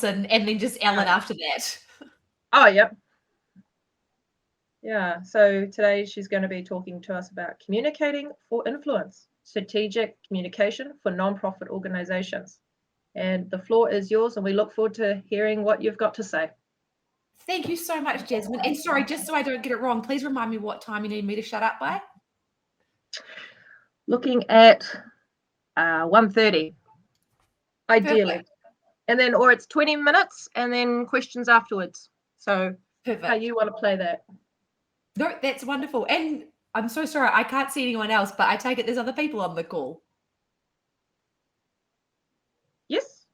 and then just Ellen after that. Oh, yep. Yeah, so today she's going to be talking to us about communicating for influence, strategic communication for nonprofit organizations. And the floor is yours, and we look forward to hearing what you've got to say. Thank you so much, Jasmine. And sorry, just so I don't get it wrong, please remind me what time you need me to shut up by. Looking at 1:30, ideally. Perfect. And then, or it's 20 minutes and then questions afterwards. So Perfect. how you want to play that? No, that's wonderful. And I'm so sorry, I can't see anyone else, but I take it there's other people on the call. Yes.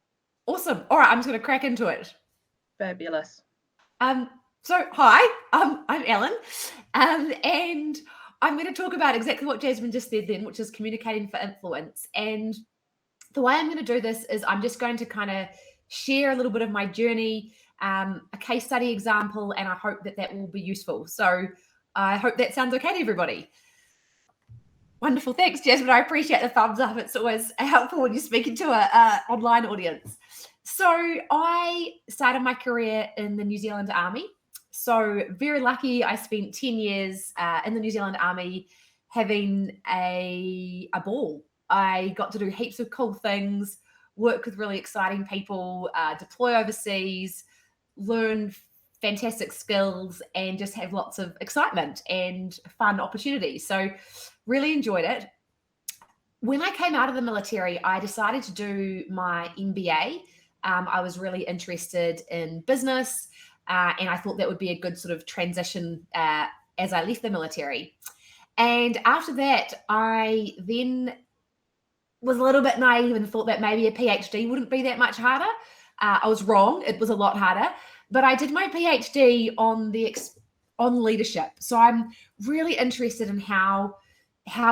Awesome. All right, I'm just going to crack into it. Fabulous. So hi, I'm Ellen, and I'm going to talk about exactly what Jasmine just said then, which is communicating for influence. And the way I'm going to do this is I'm just going to kind of share a little bit of my journey, a case study example, and I hope that will be useful. So I hope that sounds okay to everybody. Wonderful. Thanks, Jasmine. I appreciate the thumbs up. It's always helpful when you're speaking to an online audience. So I started my career in the New Zealand Army. So very lucky. I spent 10 years in the New Zealand Army having a ball. I got to do heaps of cool things, work with really exciting people, deploy overseas, learn fantastic skills, and just have lots of excitement and fun opportunities. So really enjoyed it. When I came out of the military, I decided to do my MBA. I was really interested in business, and I thought that would be a good sort of transition as I left the military. And after that, I then was a little bit naive and thought that maybe a PhD wouldn't be that much harder. I was wrong. It was a lot harder. But I did my PhD on leadership. So I'm really interested in how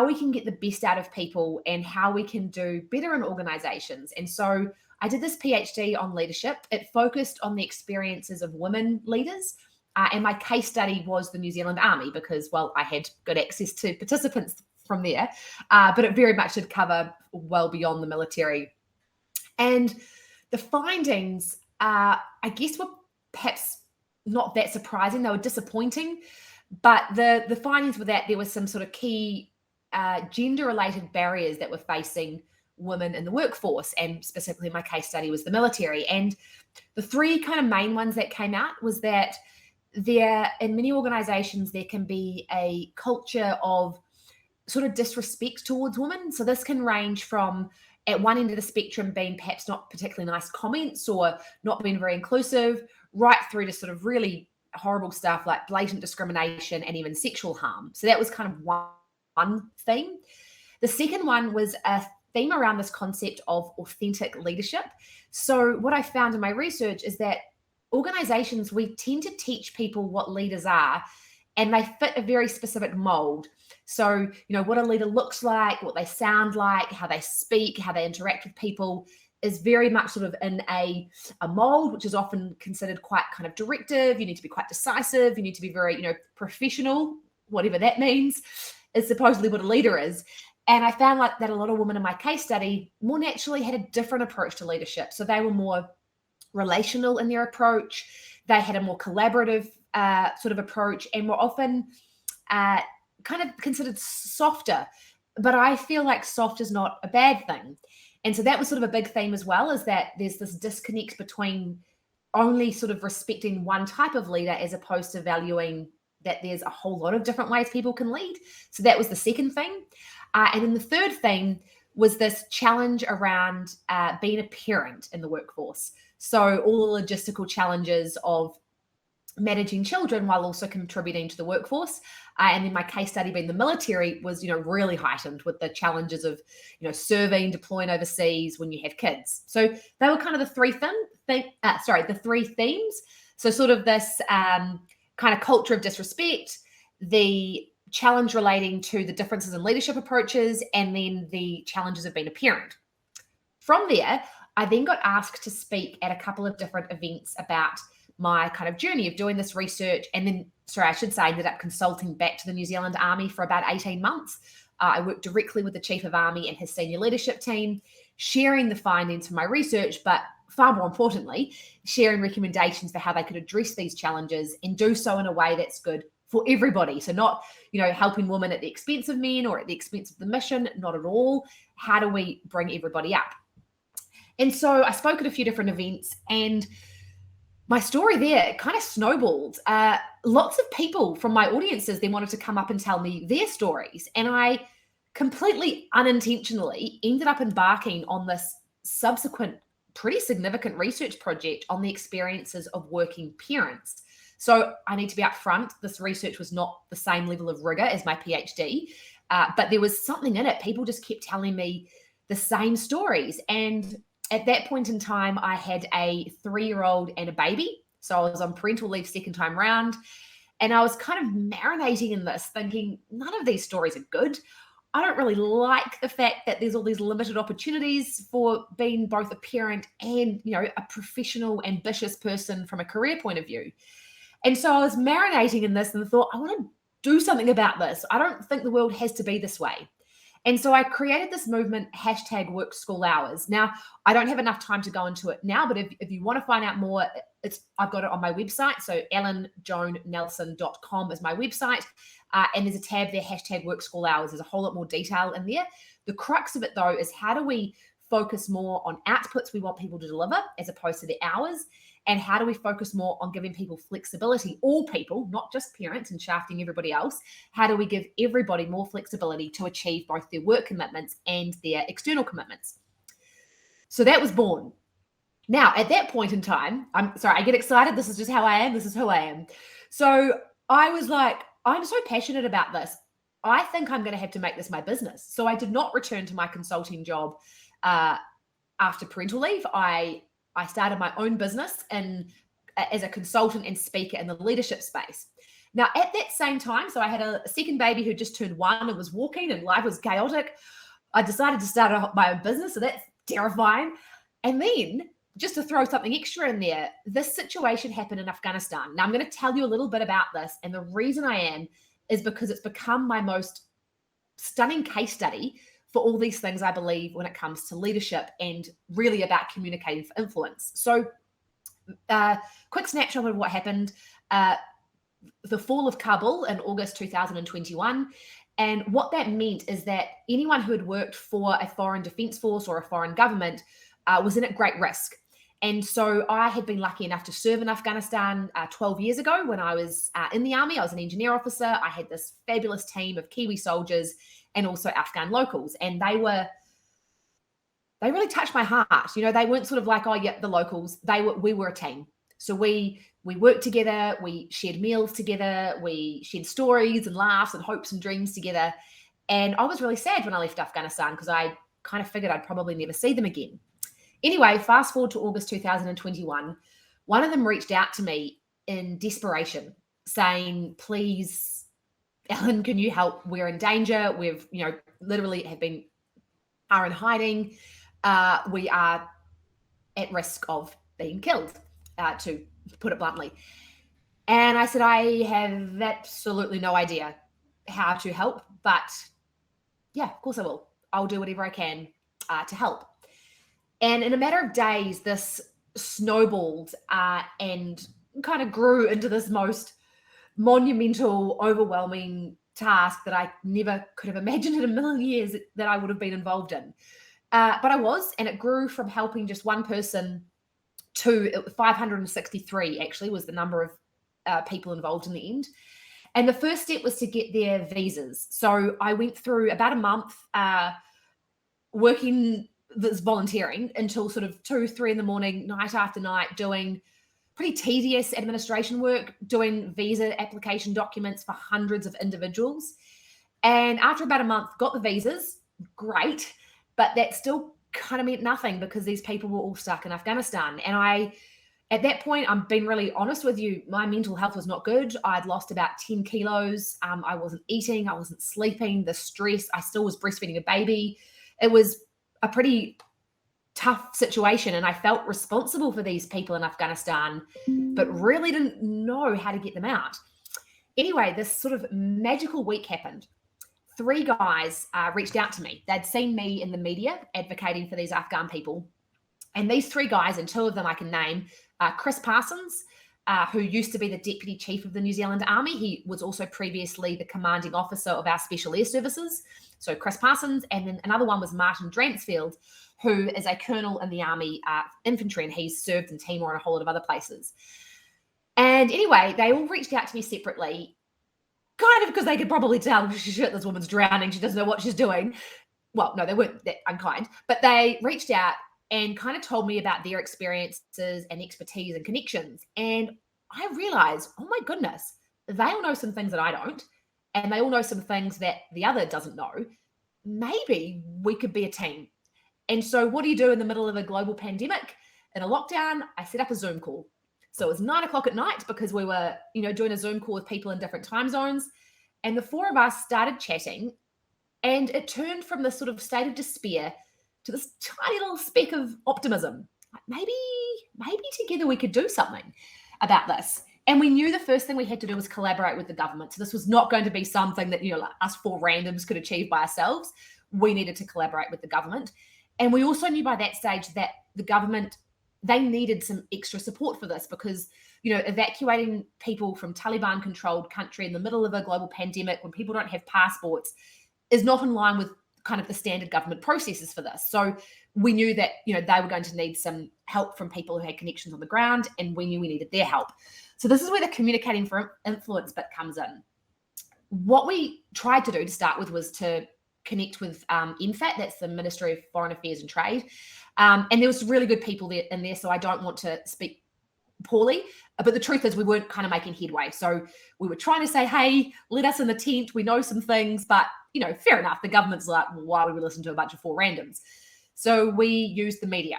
we can get the best out of people and how we can do better in organizations. And so I did this PhD on leadership. It focused on the experiences of women leaders. And my case study was the New Zealand Army because, well, I had good access to participants from there. But it very much did cover well beyond the military. And the findings, I guess, were perhaps not that surprising. They were disappointing. But the findings were that there was some sort of key gender-related barriers that were facing women in the workforce, and specifically my case study was the military. And the three kind of main ones that came out was that in many organizations, there can be a culture of sort of disrespect towards women. So this can range from at one end of the spectrum being perhaps not particularly nice comments or not being very inclusive, right through to sort of really horrible stuff like blatant discrimination and even sexual harm. So that was kind of one theme. The second one was a theme around this concept of authentic leadership. So what I found in my research is that organizations, we tend to teach people what leaders are, and they fit a very specific mold. So, what a leader looks like, what they sound like, how they speak, how they interact with people is very much sort of in a mold, which is often considered quite kind of directive. You need to be quite decisive. You need to be very, professional, whatever that means, is supposedly what a leader is. And I found like that a lot of women in my case study more naturally had a different approach to leadership. So they were more relational in their approach. They had a more collaborative sort of approach and were often kind of considered softer. But I feel like soft is not a bad thing. And so that was sort of a big theme as well, is that there's this disconnect between only sort of respecting one type of leader as opposed to valuing that there's a whole lot of different ways people can lead. So that was the second thing. And then the third thing was this challenge around being a parent in the workforce. So all the logistical challenges of managing children while also contributing to the workforce. And then my case study being the military was, really heightened with the challenges of, serving, deploying overseas when you have kids. So they were kind of the three themes. So sort of this kind of culture of disrespect, the challenge relating to the differences in leadership approaches, and then the challenges of being a parent. From there, I then got asked to speak at a couple of different events about my kind of journey of doing this research. And then, I ended up consulting back to the New Zealand Army for about 18 months. I worked directly with the Chief of Army and his senior leadership team, sharing the findings from my research, but far more importantly, sharing recommendations for how they could address these challenges and do so in a way that's good for everybody. So not, helping women at the expense of men or at the expense of the mission, not at all. How do we bring everybody up? And so I spoke at a few different events, and my story there kind of snowballed. Lots of people from my audiences then wanted to come up and tell me their stories. And I completely unintentionally ended up embarking on this subsequent pretty significant research project on the experiences of working parents. So I need to be upfront. This research was not the same level of rigor as my PhD, but there was something in it. People just kept telling me the same stories. And at that point in time, I had a 3-year-old and a baby. So I was on parental leave second time round. And I was kind of marinating in this, thinking none of these stories are good. I don't really like the fact that there's all these limited opportunities for being both a parent and, a professional, ambitious person from a career point of view. And so I was marinating in this and thought, I want to do something about this. I don't think the world has to be this way. And so I created this movement, #WorkSchoolHours. Now, I don't have enough time to go into it now, but if you want to find out more, I've got it on my website. So ellenjoannelson.com is my website. And there's a tab there, #WorkSchoolHours. There's a whole lot more detail in there. The crux of it, though, is how do we focus more on outputs we want people to deliver as opposed to the hours? And how do we focus more on giving people flexibility, all people, not just parents and shafting everybody else? How do we give everybody more flexibility to achieve both their work commitments and their external commitments? So that was born. Now, at that point in time, I get excited. This is just how I am. This is who I am. So I was like, I'm so passionate about this. I think I'm going to have to make this my business. So I did not return to my consulting job after parental leave. I started my own business as a consultant and speaker in the leadership space. Now, at that same time, so I had a second baby who just turned 1 and was walking and life was chaotic. I decided to start my own business, so that's terrifying. And then, just to throw something extra in there, this situation happened in Afghanistan. Now, I'm going to tell you a little bit about this, and the reason I am is because it's become my most stunning case study for all these things I believe when it comes to leadership and really about communicating for influence. So quick snapshot of what happened. The fall of Kabul in August 2021. And what that meant is that anyone who had worked for a foreign defense force or a foreign government was in at great risk. And so I had been lucky enough to serve in Afghanistan 12 years ago when I was in the army. I was an engineer officer. I had this fabulous team of Kiwi soldiers and also Afghan locals. And they really touched my heart. They weren't sort of like, oh, yeah, the locals. We were a team. So we worked together. We shared meals together. We shared stories and laughs and hopes and dreams together. And I was really sad when I left Afghanistan because I kind of figured I'd probably never see them again. Anyway, fast forward to August 2021, one of them reached out to me in desperation saying, please, Ellen, can you help? We're in danger. We've, literally are in hiding. We are at risk of being killed, to put it bluntly. And I said, I have absolutely no idea how to help, but yeah, of course I will. I'll do whatever I can to help. And in a matter of days, this snowballed and kind of grew into this most monumental, overwhelming task that I never could have imagined in a million years that I would have been involved in. But I was, and it grew from helping just one person to 563 actually was the number of people involved in the end. And the first step was to get their visas. So I went through about a month working this volunteering until sort of 2-3 in the morning, night after night, doing pretty tedious administration work, doing visa application documents for hundreds of individuals. And after about a month, got the visas, great, but that still kind of meant nothing because these people were all stuck in Afghanistan. And at that point, I'm being really honest with you, my mental health was not good. I'd lost about 10 kilos. I wasn't eating, I wasn't sleeping, the stress, I still was breastfeeding a baby. It was a pretty tough situation, and I felt responsible for these people in Afghanistan, but really didn't know how to get them out. Anyway, this sort of magical week happened. 3 guys reached out to me. They'd seen me in the media advocating for these Afghan people, And these 3 guys, and 2 of them I can name, Chris Parsons, who used to be the Deputy Chief of the New Zealand Army. He was also previously the commanding officer of our Special Air Services. So Chris Parsons, and then another one was Martin Dransfield, who is a colonel in the Army infantry, and he's served in Timor and a whole lot of other places. And anyway, they all reached out to me separately, kind of because they could probably tell, shit, this woman's drowning. She doesn't know what she's doing. Well, no, they weren't that unkind, but they reached out and kind of told me about their experiences and expertise and connections. And I realized, oh my goodness, they all know some things that I don't. And they all know some things that the other doesn't know. Maybe we could be a team. And so what do you do in the middle of a global pandemic? In a lockdown, I set up a Zoom call. So it was 9 o'clock at night because we were, doing a Zoom call with people in different time zones. And the 4 of us started chatting, and it turned from this sort of state of despair to this tiny little speck of optimism. Maybe together we could do something about this. And we knew the first thing we had to do was collaborate with the government. So this was not going to be something that, like us 4 randoms could achieve by ourselves. We needed to collaborate with the government. And we also knew by that stage that the government, they needed some extra support for this because, evacuating people from Taliban-controlled country in the middle of a global pandemic when people don't have passports is not in line with kind of the standard government processes for this. So we knew that, they were going to need some help from people who had connections on the ground, and we knew we needed their help. So this is where the communicating for influence bit comes in. What we tried to do to start with was to connect with MFAT, that's the Ministry of Foreign Affairs and Trade. And there was really good people there in there, so I don't want to speak poorly. But the truth is we weren't kind of making headway. So we were trying to say, hey, let us in the tent. We know some things, but, fair enough. The government's like, well, why would we listen to a bunch of 4 randoms? So we used the media.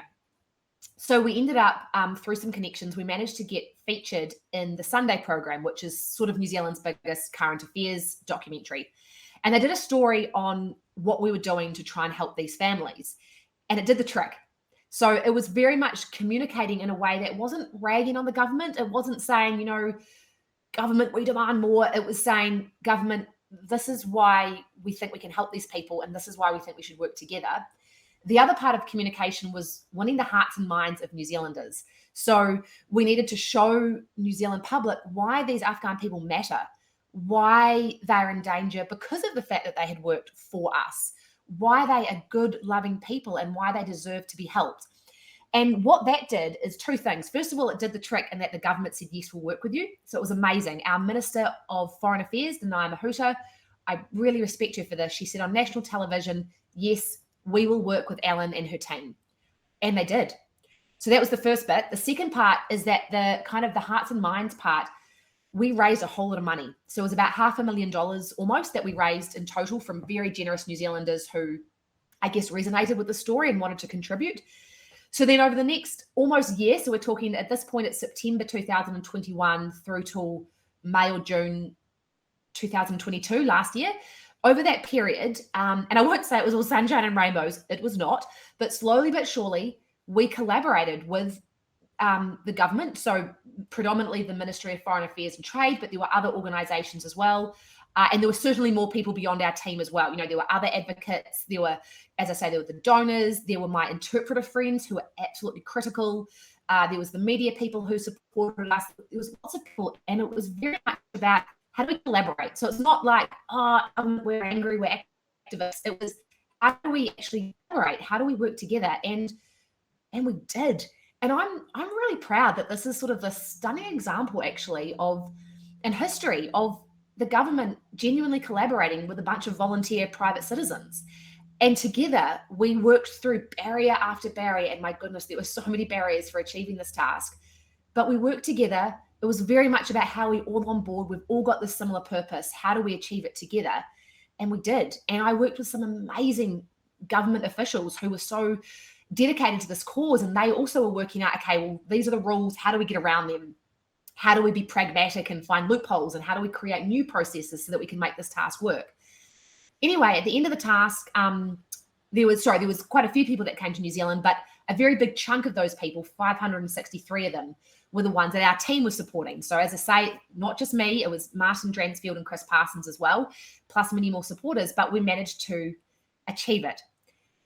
So we ended up, through some connections, we managed to get featured in the Sunday program, which is sort of New Zealand's biggest current affairs documentary. And they did a story on what we were doing to try and help these families. And it did the trick. So it was very much communicating in a way that wasn't ragging on the government. It wasn't saying, government, we demand more. It was saying, government, this is why we think we can help these people, and this is why we think we should work together. The other part of communication was winning the hearts and minds of New Zealanders. So we needed to show New Zealand public why these Afghan people matter, why they're in danger because of the fact that they had worked for us, why they are good, loving people, and why they deserve to be helped. And what that did is 2 things. First of all, it did the trick in that the government said, yes, we'll work with you. So it was amazing. Our Minister of Foreign Affairs, Denai Mahuta, I really respect her for this. She said on national television, yes, we will work with Ellen and her team. And they did. So that was the first bit. The second part is that the kind of the hearts and minds part, we raised a whole lot of money. So it was about $500,000 almost that we raised in total from very generous New Zealanders who, I guess, resonated with the story and wanted to contribute. So then over the next almost year, so we're talking at this point, it's September 2021 through till May or June 2022 last year. Over that period, and I won't say it was all sunshine and rainbows, it was not, but slowly but surely, we collaborated with the government, so predominantly the Ministry of Foreign Affairs and Trade, but there were other organisations as well. And there were certainly more people beyond our team as well. There were other advocates. There were, as I say, there were the donors. There were my interpreter friends who were absolutely critical. There was the media people who supported us. There was lots of people, and it was very much about how do we collaborate? So it's not like, we're angry, we're activists. It was, how do we actually collaborate? How do we work together? And we did. And I'm really proud that this is sort of the stunning example, actually, in history of the government genuinely collaborating with a bunch of volunteer private citizens. And together, we worked through barrier after barrier. And my goodness, there were so many barriers for achieving this task. But we worked together. It was very much about how we all on board. We've all got this similar purpose. How do we achieve it together? And we did. And I worked with some amazing government officials who were so dedicated to this cause. And they also were working out, okay, well, these are the rules. How do we get around them? How do we be pragmatic and find loopholes? And how do we create new processes so that we can make this task work? Anyway, at the end of the task, there was quite a few people that came to New Zealand, but a very big chunk of those people, 563 of them, were the ones that our team was supporting. So as I say, not just me, it was Martin Dransfield and Chris Parsons as well, plus many more supporters, but we managed to achieve it.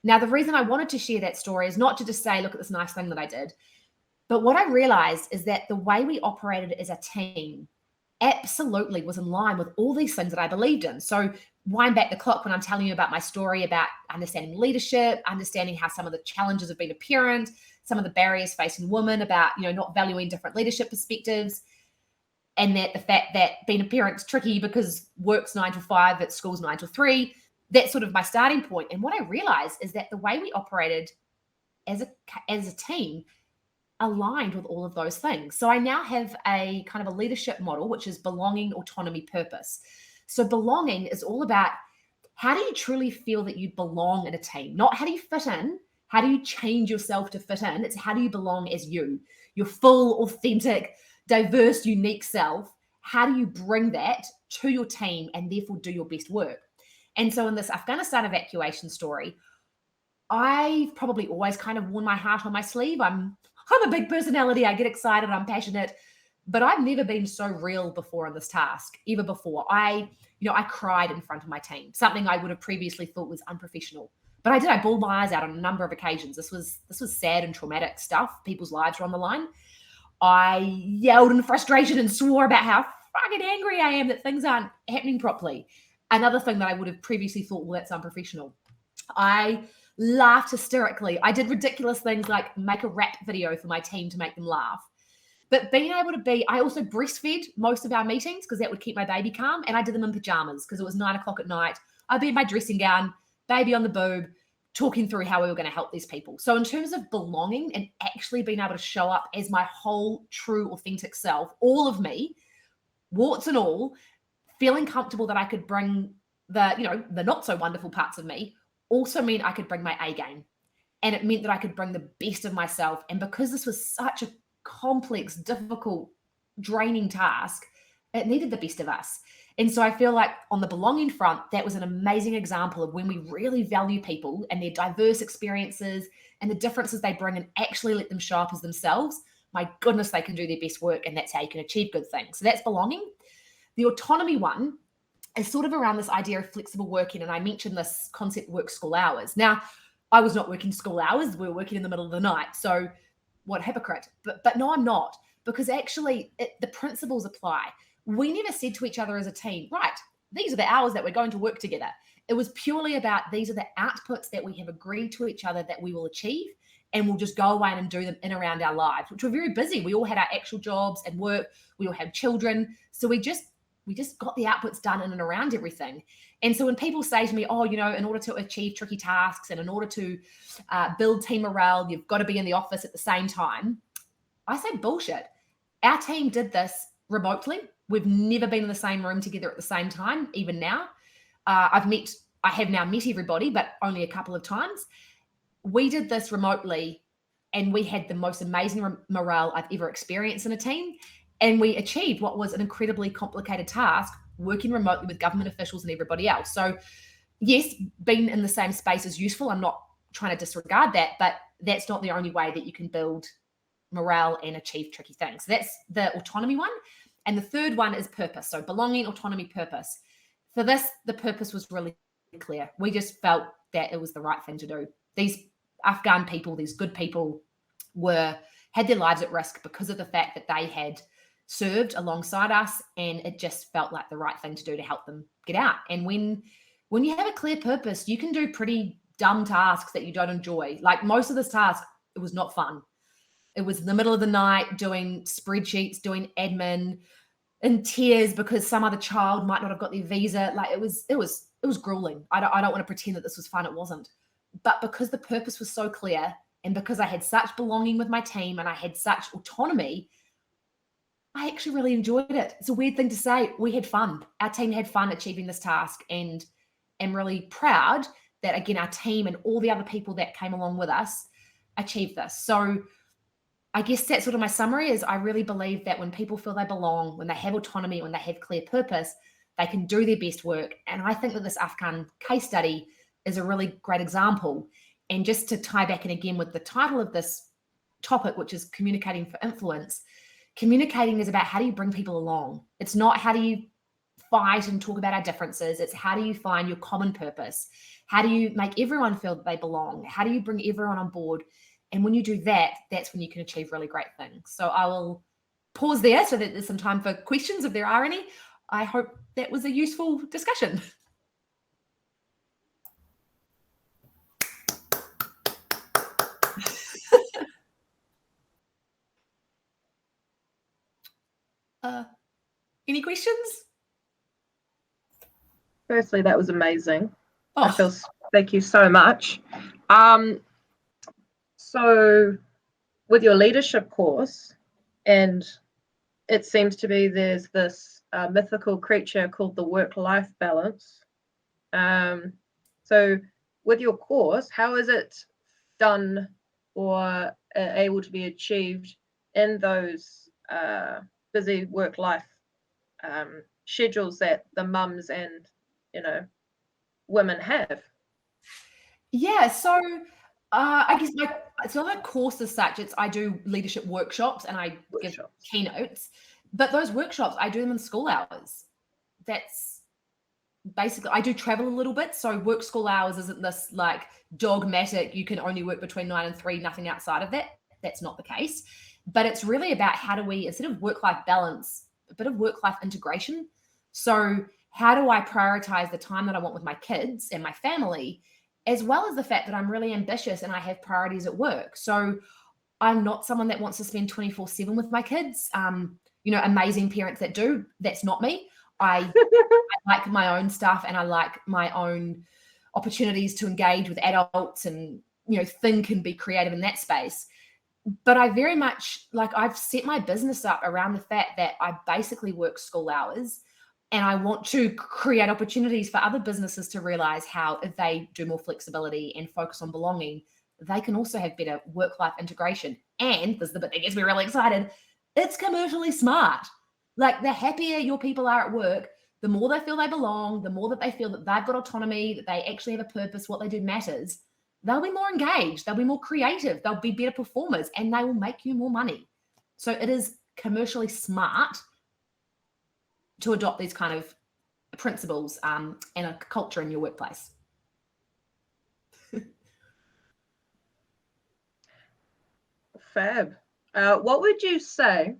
Now, the reason I wanted to share that story is not to just say, look at this nice thing that I did, but what I realized is that the way we operated as a team absolutely was in line with all these things that I believed in. So wind back the clock when I'm telling you about my story about understanding leadership, understanding how some of the challenges of being a parent, some of the barriers facing women, about, you know, not valuing different leadership perspectives, and that the fact that being a parent's tricky because work's 9 to 5, at school's 9 to 3. That's sort of my starting point. And what I realized is that the way we operated as a team aligned with all of those things. So I now have a kind of a leadership model, which is belonging, autonomy, purpose. So belonging is all about, how do you truly feel that you belong in a team? Not how do you fit in, how do you change yourself to fit in? It's how do you belong as you, your full, authentic, diverse, unique self. How do you bring that to your team and therefore do your best work? And so in this Afghanistan evacuation story, I've probably always kind of worn my heart on my sleeve. I'm a big personality. I get excited. I'm passionate, but I've never been so real before in this task, ever before. I cried in front of my team, something I would have previously thought was unprofessional. But I did. I bawled my eyes out on a number of occasions. This was sad and traumatic stuff. People's lives were on the line. I yelled in frustration and swore about how fucking angry I am that things aren't happening properly. Another thing that I would have previously thought, well, that's unprofessional. I laughed hysterically. I did ridiculous things like make a rap video for my team to make them laugh. But being able to I also breastfed most of our meetings because that would keep my baby calm. And I did them in pajamas because it was 9 o'clock at night. I'd be in my dressing gown, baby on the boob, talking through how we were going to help these people. So in terms of belonging and actually being able to show up as my whole true authentic self, all of me, warts and all, feeling comfortable that I could bring the not so wonderful parts of me, also meant I could bring my A game. And it meant that I could bring the best of myself. And because this was such a complex, difficult, draining task, it needed the best of us. And so I feel like on the belonging front, that was an amazing example of when we really value people and their diverse experiences and the differences they bring and actually let them show up as themselves. My goodness, they can do their best work, and that's how you can achieve good things. So that's belonging. The autonomy one is sort of around this idea of flexible working. And I mentioned this concept, work school hours. Now, I was not working school hours. We were working in the middle of the night. So what a hypocrite. But no, I'm not, because actually the principles apply. We never said to each other as a team, right, these are the hours that we're going to work together. It was purely about, these are the outputs that we have agreed to each other that we will achieve, and we'll just go away and do them in around our lives, which were very busy. We all had our actual jobs and work. We all had children. So we just got the outputs done in and around everything. And so when people say to me, oh, in order to achieve tricky tasks and in order to build team morale, you've got to be in the office at the same time, I say bullshit. Our team did this remotely. We've never been in the same room together at the same time, even now. I have now met everybody, but only a couple of times. We did this remotely, and we had the most amazing morale I've ever experienced in a team. And we achieved what was an incredibly complicated task, working remotely with government officials and everybody else. So yes, being in the same space is useful. I'm not trying to disregard that, but that's not the only way that you can build morale and achieve tricky things. So that's the autonomy one. And the third one is purpose. So belonging, autonomy, purpose. For this, the purpose was really clear. We just felt that it was the right thing to do. These Afghan people, these good people, had their lives at risk because of the fact that they had served alongside us, and it just felt like the right thing to do to help them get out. And when you have a clear purpose, you can do pretty dumb tasks that you don't enjoy. Like most of this task, it was not fun. It was in the middle of the night doing spreadsheets, doing admin, in tears because some other child might not have got their visa. Like it was grueling. I don't want to pretend that this was fun. It wasn't. But because the purpose was so clear, and because I had such belonging with my team and I had such autonomy, I actually really enjoyed it. It's a weird thing to say. We had fun. Our team had fun achieving this task, and I'm really proud that, again, our team and all the other people that came along with us achieved this. So I guess that's sort of my summary is I really believe that when people feel they belong, when they have autonomy, when they have clear purpose, they can do their best work. And I think that this Afghan case study is a really great example. And just to tie back in again with the title of this topic, which is communicating for influence, communicating is about how do you bring people along. It's not how do you fight and talk about our differences. It's how do you find your common purpose? How do you make everyone feel that they belong? How do you bring everyone on board? And when you do that, that's when you can achieve really great things. So I will pause there so that there's some time for questions if there are any. I hope that was a useful discussion. Any questions? Firstly, that was amazing. Oh. Thank you so much. So with your leadership course, and it seems to be there's this mythical creature called the work-life balance. So with your course, how is it done or able to be achieved in those busy work-life schedules that the mums and women have? Yeah, so I guess it's not a course as such. I do leadership workshops and I give keynotes, but those workshops I do them in school hours. That's basically, I do travel a little bit, so work school hours isn't this like dogmatic, you can only work between 9 and 3, nothing outside of that. That's not the case. But it's really about how do we, instead of work-life balance, a bit of work-life integration. So how do I prioritize the time that I want with my kids and my family, as well as the fact that I'm really ambitious and I have priorities at work. So I'm not someone that wants to spend 24/7 with my kids. Amazing parents that do, that's not me. I like my own stuff and I like my own opportunities to engage with adults and, think and be creative in that space. But I very much, I've set my business up around the fact that I basically work school hours and I want to create opportunities for other businesses to realize how if they do more flexibility and focus on belonging, they can also have better work-life integration. And this is the bit that gets me really excited. It's commercially smart. Like the happier your people are at work, the more they feel they belong, the more that they feel that they've got autonomy, that they actually have a purpose, what they do matters. They'll be more engaged, they'll be more creative, they'll be better performers, and they will make you more money. So it is commercially smart to adopt these kind of principles and a culture in your workplace. Fab. What would you say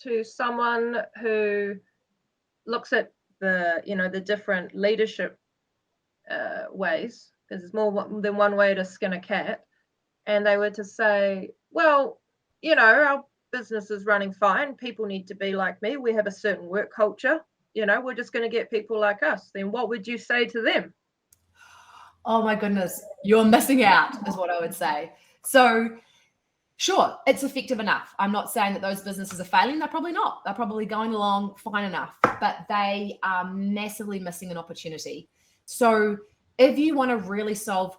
to someone who looks at the different leadership ways, because there's more than one way to skin a cat, and they were to say, well, our business is running fine, people need to be like me, we have a certain work culture, we're just going to get people like us, then what would you say to them? Oh my goodness, you're missing out is what I would say. So sure, it's effective enough. I'm not saying that those businesses are failing. They're probably not. They're probably going along fine enough, but they are massively missing an opportunity. So if you want to really solve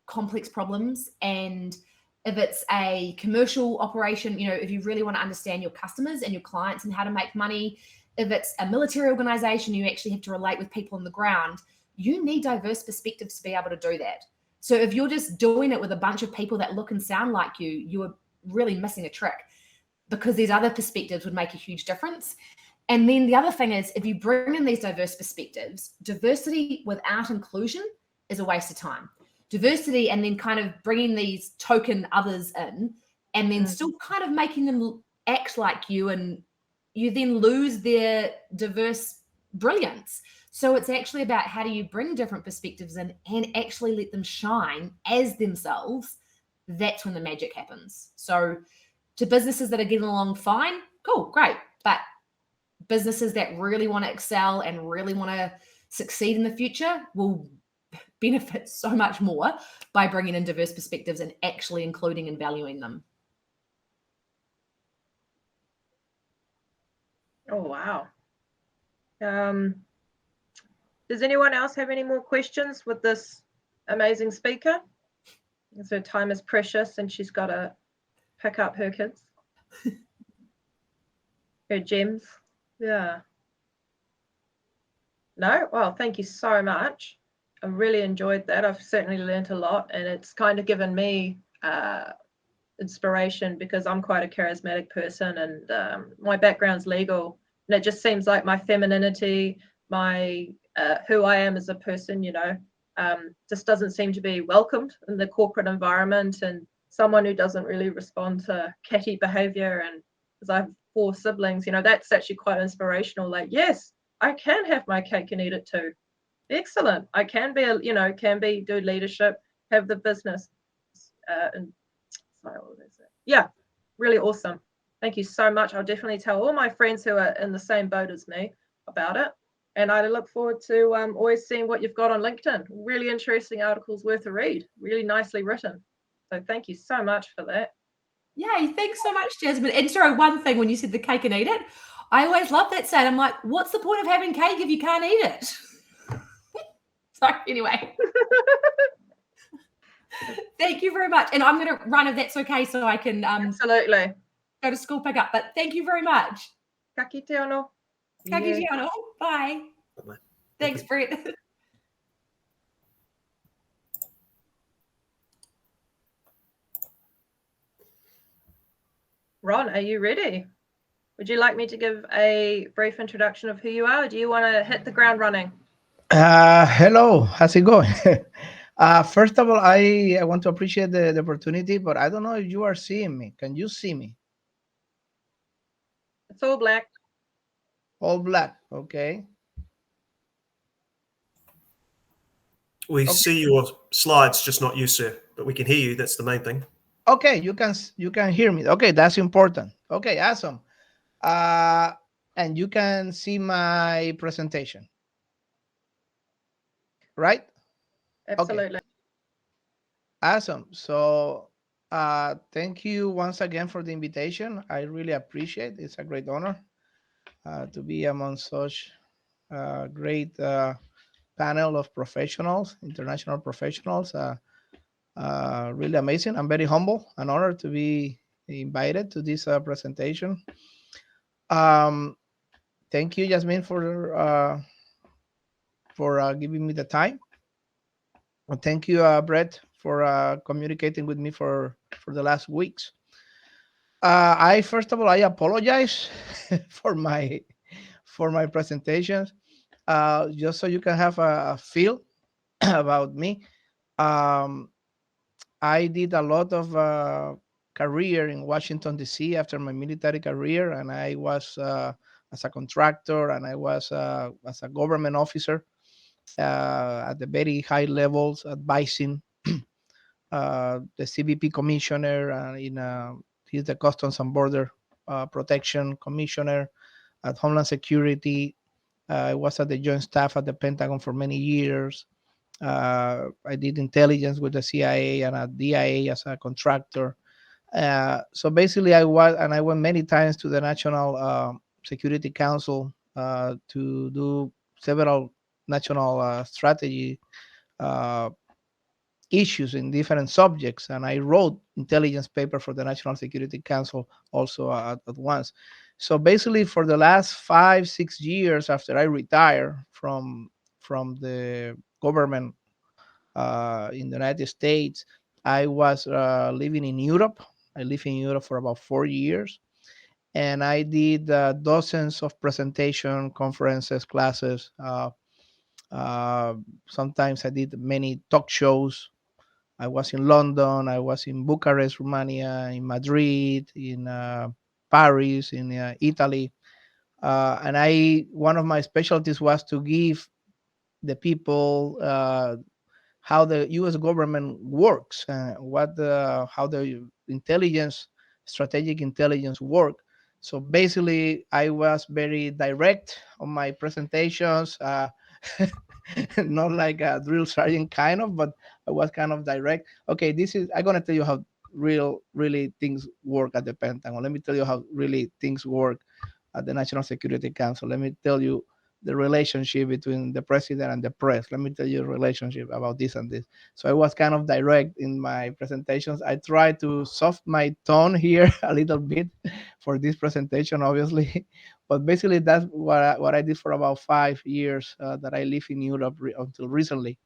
complex problems, and if it's a commercial operation, if you really want to understand your customers and your clients and how to make money, if it's a military organization, you actually have to relate with people on the ground. You need diverse perspectives to be able to do that. So if you're just doing it with a bunch of people that look and sound like you, you are really missing a trick, because these other perspectives would make a huge difference. And then the other thing is, if you bring in these diverse perspectives, diversity without inclusion is a waste of time. Diversity and then kind of bringing these token others in and then still kind of making them act like you, and you then lose their diverse brilliance. So it's actually about how do you bring different perspectives in and actually let them shine as themselves. That's when the magic happens. So to businesses that are getting along fine, cool, great. But businesses that really want to excel and really want to succeed in the future will benefit so much more by bringing in diverse perspectives and actually including and valuing them. Oh, wow. Does anyone else have any more questions with this amazing speaker? Because her time is precious and she's got to pick up her kids. Her gems. Yeah. No? Well, thank you so much. I really enjoyed that. I've certainly learned a lot, and it's kind of given me inspiration, because I'm quite a charismatic person, and my background's legal, and it just seems like my femininity, my who I am as a person, just doesn't seem to be welcomed in the corporate environment, and someone who doesn't really respond to catty behavior. And because I have 4 siblings, that's actually quite inspirational. Like, yes, I can have my cake and eat it too. Excellent. I can be, do leadership, have the business, and sorry, what was it? Yeah, really awesome. Thank you so much. I'll definitely tell all my friends who are in the same boat as me about it. And I look forward to always seeing what you've got on LinkedIn. Really interesting articles worth a read. Really nicely written. So thank you so much for that. Yay, thanks so much, Jasmine. And sorry, one thing when you said the cake and eat it, I always love that saying. I'm like, what's the point of having cake if you can't eat it? So anyway. Thank you very much. And I'm going to run if that's okay, so I can absolutely go to school pick up. But thank you very much. Ka kite anō. Ka kite anō. Bye. Bye-bye. Thanks, Brett. Ron, are you ready? Would you like me to give a brief introduction of who you are, or do you want to hit the ground running? Hello, how's it going? First of all, I want to appreciate the opportunity, but I don't know if you are seeing me. Can you see me? It's all black. All black, okay. We see your slides, just not you, sir, but we can hear you. That's the main thing. Okay, you can hear me. Okay, that's important. Okay, awesome. And you can see my presentation, right? Absolutely. Okay. Awesome. So thank you once again for the invitation. I really appreciate it. It's a great honor to be among such great panel of professionals, international professionals. Really amazing. I'm very humble and honored to be invited to this presentation. Thank you, Jasmine, for giving me the time. And thank you, Brett, for communicating with me for the last weeks. First of all, I apologize for my presentations. Just so you can have a feel about me. I did a lot of career in Washington, D.C. after my military career, and I was as a contractor, and I was as a government officer at the very high levels, advising the CBP commissioner, he's the Customs and Border Protection Commissioner at Homeland Security. I was at the Joint Staff at the Pentagon for many years. I did intelligence with the CIA and at DIA as a contractor. So basically, I went many times to the National Security Council to do several national strategy issues in different subjects, and I wrote intelligence paper for the National Security Council also at once. So basically, for the last 5-6 years after I retired from the government in the United States, I was living in Europe. I lived in Europe for about 4 years, and I did dozens of presentation, conferences, classes. Sometimes I did many talk shows. I was in London, I was in Bucharest, Romania, in Madrid, in Paris, in Italy. And one of my specialties was to give the people how the U.S. government works, how the strategic intelligence work. So basically, I was very direct on my presentations, not like a drill sergeant kind of, but I was kind of direct. Okay, I'm gonna tell you how really things work at the Pentagon. Let me tell you how really things work at the National Security Council. Let me tell you the relationship between the president and the press. Let me tell you a relationship about this and this. So I was kind of direct in my presentations. I tried to soften my tone here a little bit for this presentation, obviously. But basically, that's what I did for about 5 years that I lived in Europe until recently.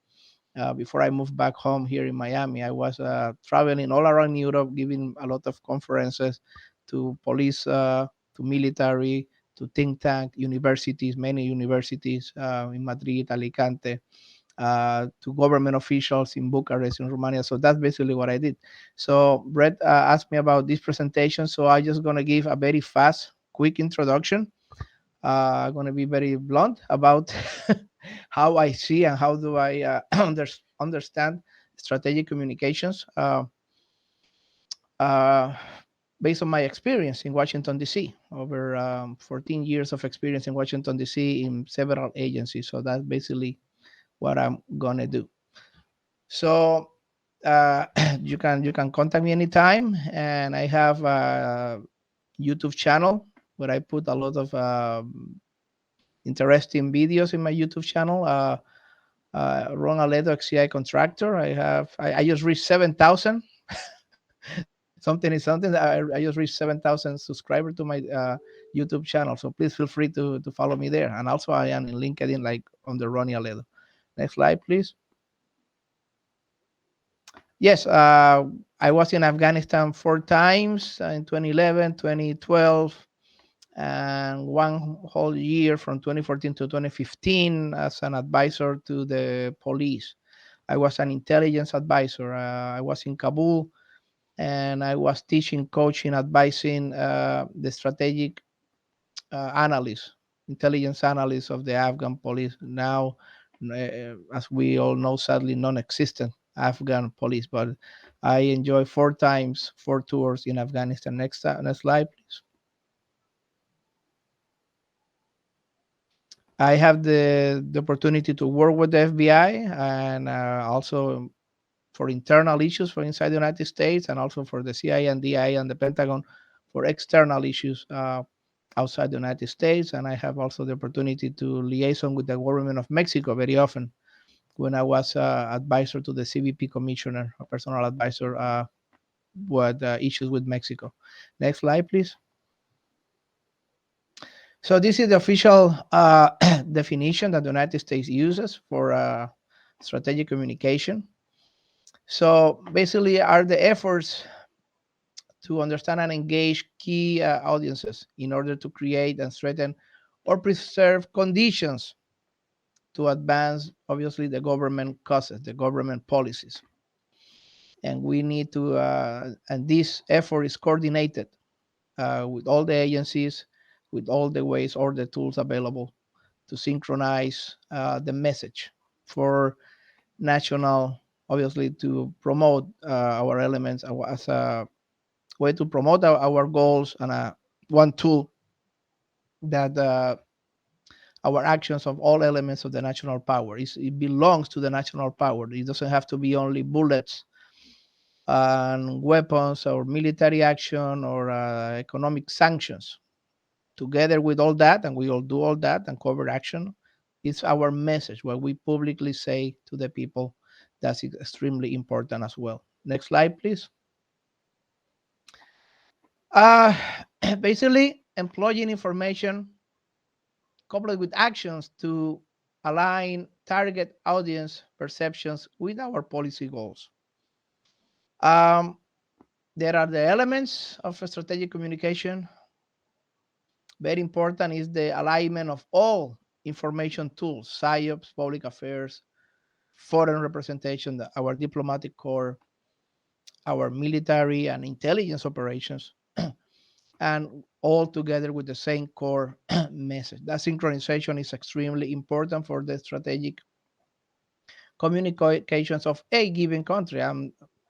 Before I moved back home here in Miami, I was traveling all around Europe, giving a lot of conferences to police, to military, to think tank universities, many universities in Madrid, Alicante, to government officials in Bucharest, in Romania. So that's basically what I did. So Brett asked me about this presentation. So I'm just going to give a very fast, quick introduction. I'm going to be very blunt about how I see and how do I understand strategic communications based on my experience in Washington, D.C., over 14 years of experience in Washington, D.C. in several agencies. So that's basically what I'm going to do. So you can contact me anytime, and I have a YouTube channel where I put a lot of interesting videos in my YouTube channel. Ron Aledo, XCI contractor. I just reached 7,000. Something is something. I just reached 7,000 subscribers to my YouTube channel. So please feel free to follow me there. And also I am in LinkedIn, like on the Ronnie Aledo. Next slide, please. Yes, I was in Afghanistan 4 times in 2011, 2012, and one whole year from 2014 to 2015 as an advisor to the police. I was an intelligence advisor. I was in Kabul, and I was teaching, coaching, advising the strategic analysts, intelligence analysts of the Afghan police. Now, as we all know, sadly non-existent Afghan police. But I enjoy 4 times, 4 tours in Afghanistan. Next slide, please. I have the opportunity to work with the FBI and also for internal issues for inside the United States, and also for the CIA and DIA and the Pentagon for external issues outside the United States. And I have also the opportunity to liaison with the government of Mexico very often when I was advisor to the CBP commissioner, a personal advisor with issues with Mexico. Next slide, please. So this is the official definition that the United States uses for strategic communication. So basically are the efforts to understand and engage key audiences in order to create and strengthen or preserve conditions to advance, obviously, the government causes, the government policies. And we need to, and this effort is coordinated with all the agencies, with all the ways or the tools available to synchronize the message for national, obviously, to promote our elements as a way to promote our goals, and one tool that our actions of all elements of the national power. It belongs to the national power. It doesn't have to be only bullets and weapons or military action or economic sanctions. Together with all that, and we all do all that and covert action, it's our message, what we publicly say to the people. That's extremely important as well. Next slide, please. Basically, employing information coupled with actions to align target audience perceptions with our policy goals. There are the elements of strategic communication. Very important is the alignment of all information tools, PSYOPs, public affairs, foreign representation, our diplomatic corps, our military and intelligence operations, and all together with the same core message. That synchronization is extremely important for the strategic communications of a given country. I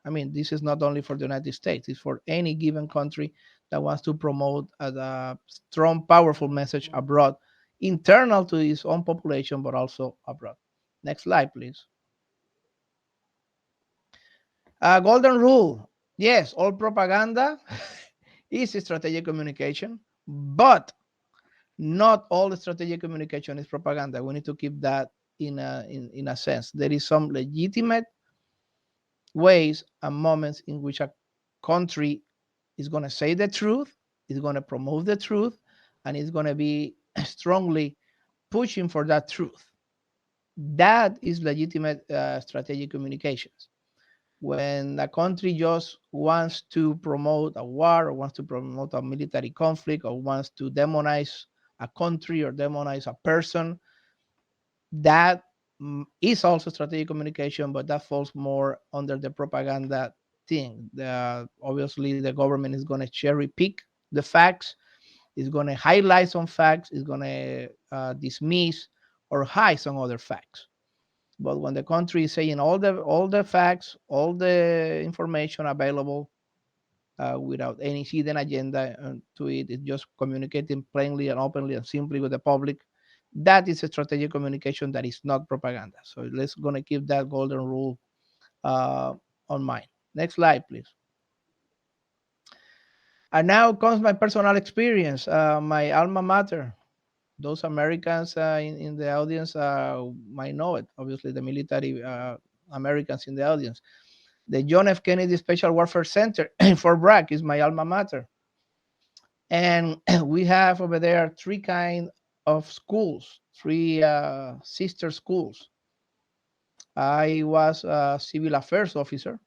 mean, this is not only for the United States, it's for any given country that wants to promote a strong, powerful message abroad, internal to its own population, but also abroad. Next slide, please. Golden rule. Yes, all propaganda is strategic communication, but not all strategic communication is propaganda. We need to keep that in a sense. There is some legitimate ways and moments in which a country is going to say the truth, is going to promote the truth, and is going to be strongly pushing for that truth. That is legitimate strategic communications. When a country just wants to promote a war, or wants to promote a military conflict, or wants to demonize a country or demonize a person. That is also strategic communication, but that falls more under the propaganda thing. Obviously, the government is going to cherry pick the facts, is going to highlight some facts, is going to dismiss or hide some other facts. But when the country is saying all the facts, all the information available, without any hidden agenda to it, it's just communicating plainly and openly and simply with the public. That is a strategic communication that is not propaganda. So let's gonna keep that golden rule uh, on mind. Next slide, please. And now comes my personal experience, my alma mater. Those Americans in the audience might know it. Obviously, the military Americans in the audience. The John F. Kennedy Special Warfare Center in Fort Bragg is my alma mater. And we have over there three kind of schools, three sister schools. I was a civil affairs officer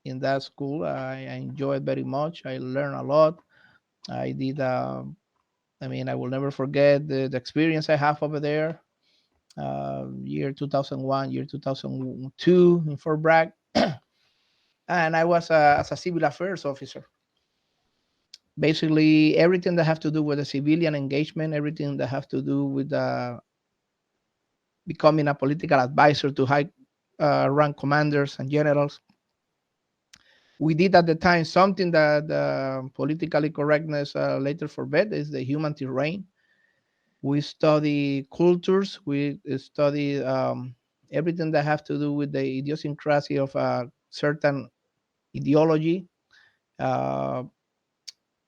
in that school. I enjoyed very much. I learned a lot. I did, I will never forget the experience I have over there. Year 2001, year 2002 in Fort Bragg. And I was as a civil affairs officer. Basically, everything that have to do with the civilian engagement, everything that have to do with becoming a political advisor to high rank commanders and generals. We did at the time something that politically correctness later forbade, is the human terrain. We study cultures. We study everything that have to do with the idiosyncrasy of a certain ideology,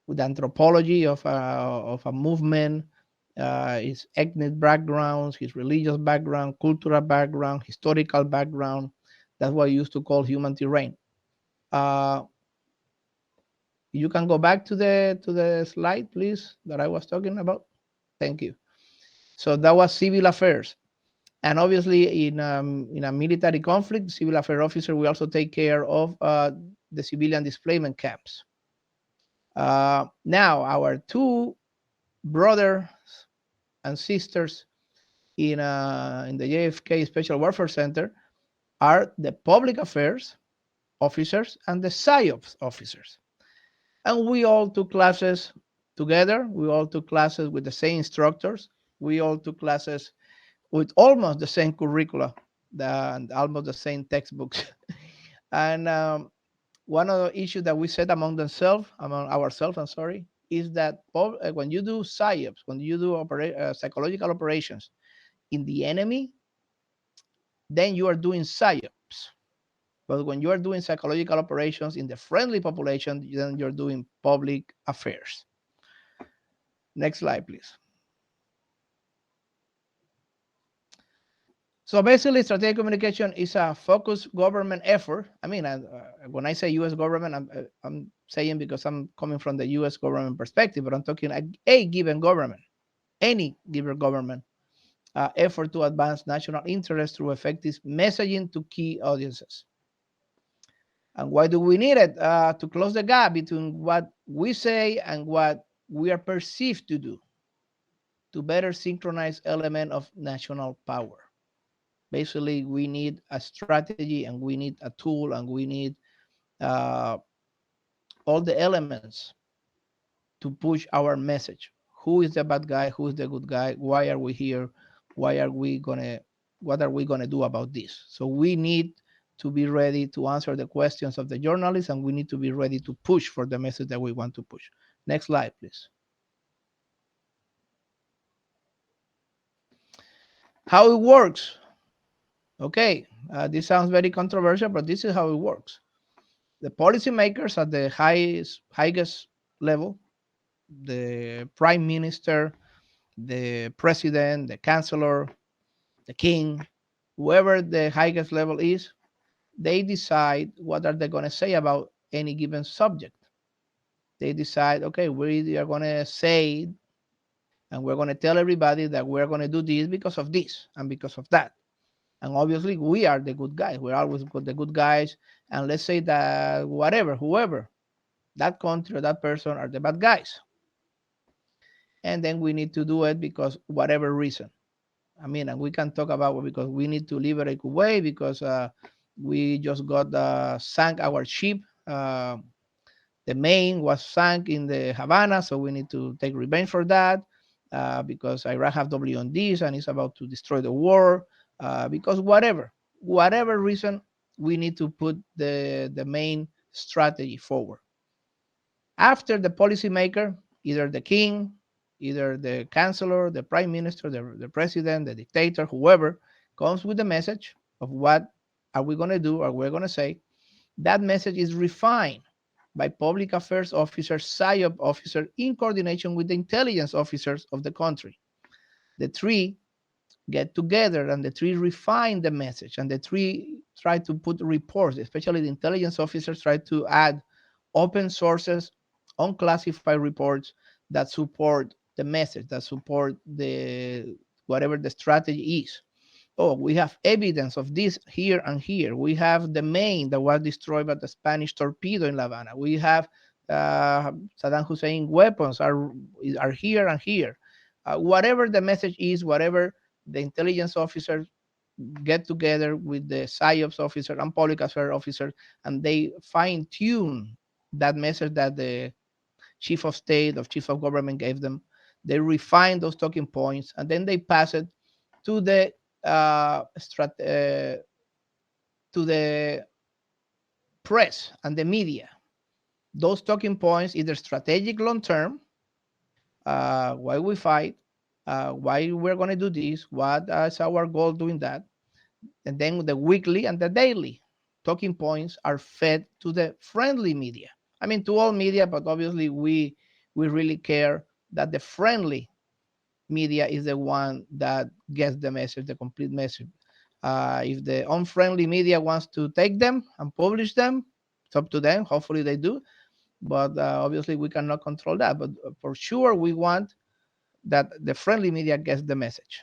with anthropology of a movement, his ethnic backgrounds, his religious background, cultural background, historical background. That's what I used to call human terrain. You can go back to the slide, please, that I was talking about. Thank you. So that was civil affairs. And obviously, in a military conflict, civil affairs officer, we also take care of the civilian displacement camps. Now, our two brothers and sisters in the JFK Special Warfare Center are the public affairs officers and the PSYOPs officers. And we all took classes together. We all took classes with the same instructors. We all took classes with almost the same curricula and almost the same textbooks. And one of the issues that we set among ourselves, is that when you do PSYOPs, when you do psychological operations in the enemy, then you are doing PSYOPs. But when you are doing psychological operations in the friendly population, then you're doing public affairs. Next slide, please. So basically, strategic communication is a focused government effort. When I say U.S. government, I'm saying because I'm coming from the U.S. government perspective, but I'm talking a given government, any given government effort to advance national interest through effective messaging to key audiences. And why do we need it? To close the gap between what we say and what we are perceived to do, to better synchronize element of national power. Basically, we need a strategy and we need a tool and we need all the elements to push our message. Who is the bad guy? Who is the good guy? Why are we here? What are we gonna do about this? So we need to be ready to answer the questions of the journalists, and we need to be ready to push for the message that we want to push. Next slide, please. How it works. Okay, this sounds very controversial, but this is how it works. The policymakers at the highest level, the prime minister, the president, the chancellor, the king, whoever the highest level is, they decide what are they going to say about any given subject. They decide, okay, we are going to say, and we're going to tell everybody that we're going to do this because of this and because of that. And obviously, we are the good guys. We're always the good guys. And let's say that whoever, that country or that person are the bad guys. and then we need to do it because whatever reason. I mean, and we can talk about it because we need to liberate Kuwait because we just got sank our ship. The main was sunk in the Havana, so we need to take revenge for that because Iraq have WMDs and is about to destroy the war. Because whatever reason, we need to put the main strategy forward. After the policymaker, either the king, either the chancellor, the prime minister, the president, the dictator, whoever comes with the message of what are we going to do or we're going to say, that message is refined by public affairs officers, PSYOP officers, in coordination with the intelligence officers of the country. The three get together and the three refine the message and the three try to put reports, especially the intelligence officers try to add open sources, unclassified reports that support the message, that support the whatever the strategy is. Oh, we have evidence of this here and here. We have the main that was destroyed by the Spanish torpedo in La Habana. We have Saddam Hussein weapons are here and here. Whatever the message is, whatever the intelligence officers get together with the PSYOPs officer and public affairs officer, and they fine tune that message that the chief of state or chief of government gave them. They refine those talking points, and then they pass it to the to the press and the media. Those talking points, either strategic long term, why we fight, why we're going to do this, what is our goal doing that, and then the weekly and the daily talking points are fed to the friendly media. I mean, to all media, but obviously we really care that the friendly media is the one that gets the message, the complete message. If the unfriendly media wants to take them and publish them, it's up to them. Hopefully they do, but obviously we cannot control that. But for sure, we want that the friendly media gets the message.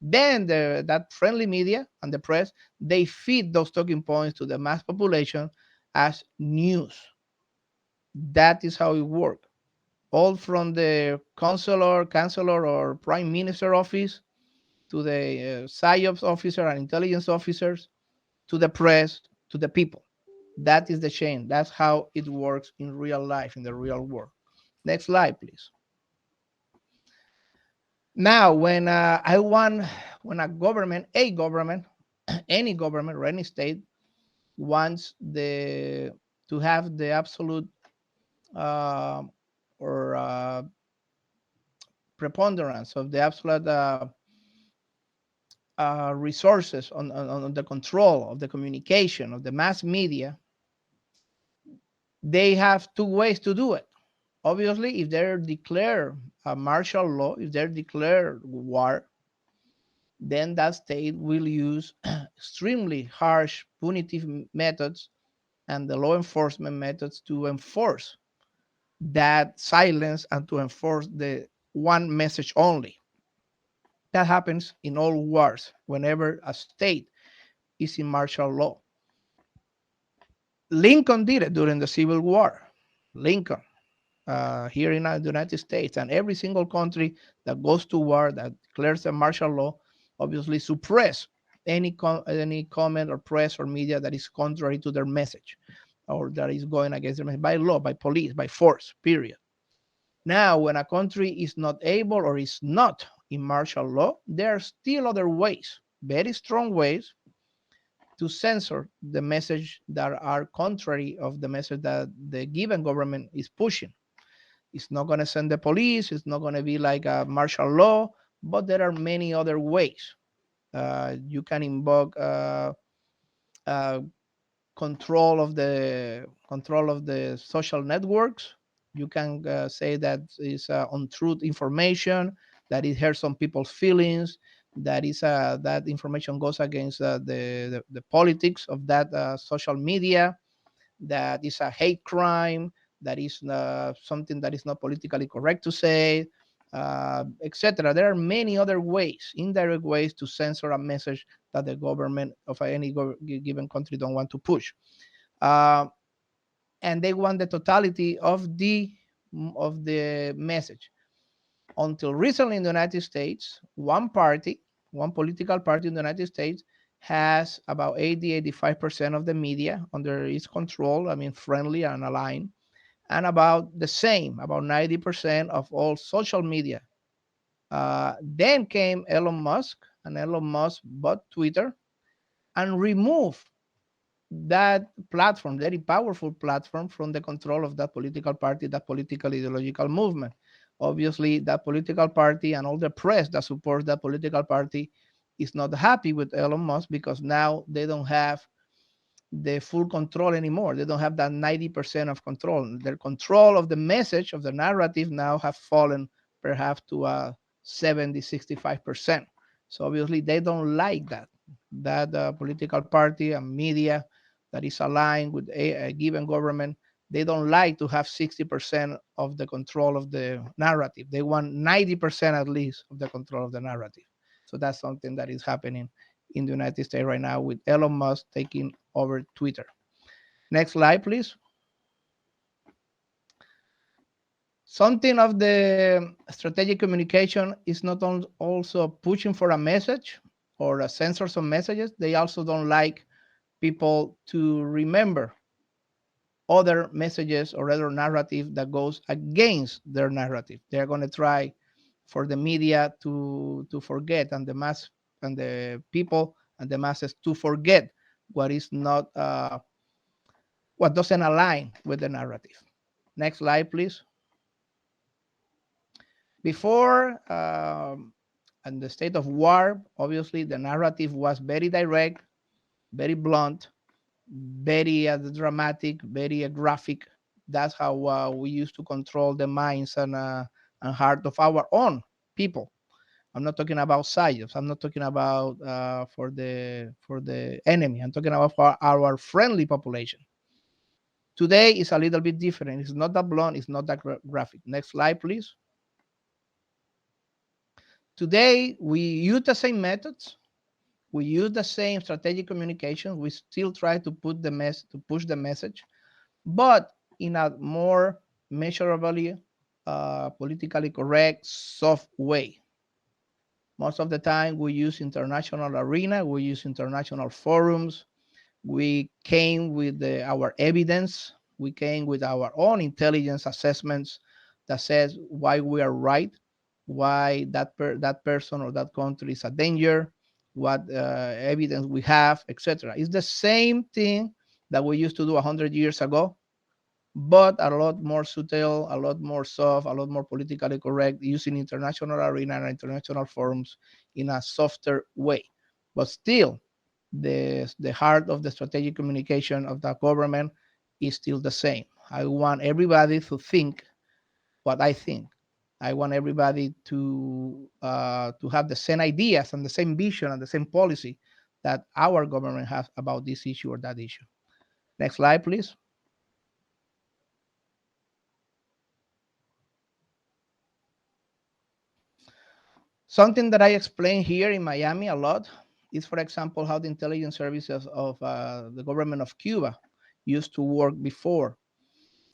Then that friendly media and the press, they feed those talking points to the mass population as news. That is how it works. All from the chancellor, or prime minister office to the PSYOPs officer and intelligence officers to the press to the people. That is the chain. That's how it works in real life, in the real world. Next slide, please. Now, when when a government, any government or any state wants to have the absolute or preponderance of the absolute resources on the control of the communication of the mass media, they have two ways to do it. Obviously, if they declare a martial law, if they declare war, then that state will use extremely harsh punitive methods and the law enforcement methods to enforce that silence and to enforce the one message only. That happens in all wars whenever a state is in martial law. Lincoln did it during the Civil War. Lincoln, here in the United States, and every single country that goes to war, that declares a martial law, obviously suppress any comment or press or media that is contrary to their message or that is going against their message by law, by police, by force, period. Now, when a country is not able or is not in martial law, there are still other ways, very strong ways, to censor the message that are contrary of the message that the given government is pushing. It's not going to send the police. It's not going to be like a martial law, but there are many other ways. You can invoke uh, control of the social networks. You can say that is untruth information, that it hurts some people's feelings, that is that information goes against the politics of that social media, that is a hate crime, that is something that is not politically correct to say, etc. There are many other ways, indirect ways, to censor a message that the government of any given country don't want to push. Uh, and they want the totality of the message. Until recently in the United States, one party, one political party in the United States has about 85% of the media under its control, I mean, friendly and aligned, and about the same, about 90% of all social media. Then came Elon Musk, and Elon Musk bought Twitter and removed that platform, very powerful platform, from the control of that political party, that political ideological movement. Obviously, that political party and all the press that supports that political party is not happy with Elon Musk because now they don't have the full control anymore. They don't have that 90% of control. Their control of the message, of the narrative now have fallen perhaps to 70, 65%. So obviously they don't like that. That political party and media that is aligned with a given government, they don't like to have 60% of the control of the narrative. They want 90% at least of the control of the narrative. So that's something that is happening in the United States right now with Elon Musk taking over Twitter. Next slide, please. Something of the strategic communication is not also pushing for a message or a censor some messages. They also don't like people to remember other messages or other narrative that goes against their narrative. They're going to try for the media to forget, and the mass and the people and the masses to forget what is not what doesn't align with the narrative. Next slide, please. Before in the state of war, obviously the narrative was very direct, very blunt, very dramatic, very graphic. That's how we used to control the minds and heart of our own people. I'm not talking about science. I'm not talking about for the enemy. I'm talking about for our friendly population. Today is a little bit different. It's not that blunt. It's not that graphic. Next slide, please. Today we use the same methods. We use the same strategic communication. We still try to push the message, but in a more measurably, politically correct, soft way. Most of the time, we use international arena. We use international forums. We came with our evidence. We came with our own intelligence assessments that says why we are right, why that person or that country is a danger, what evidence we have, etc. It's the same thing that we used to do 100 years ago, but a lot more subtle, a lot more soft, a lot more politically correct, using international arena and international forums in a softer way. But still, the heart of the strategic communication of the government is still the same. I want everybody to think what I think. I want everybody to have the same ideas and the same vision and the same policy that our government has about this issue or that issue. Next slide, please. Something that I explain here in Miami a lot is, for example, how the intelligence services of the government of Cuba used to work before.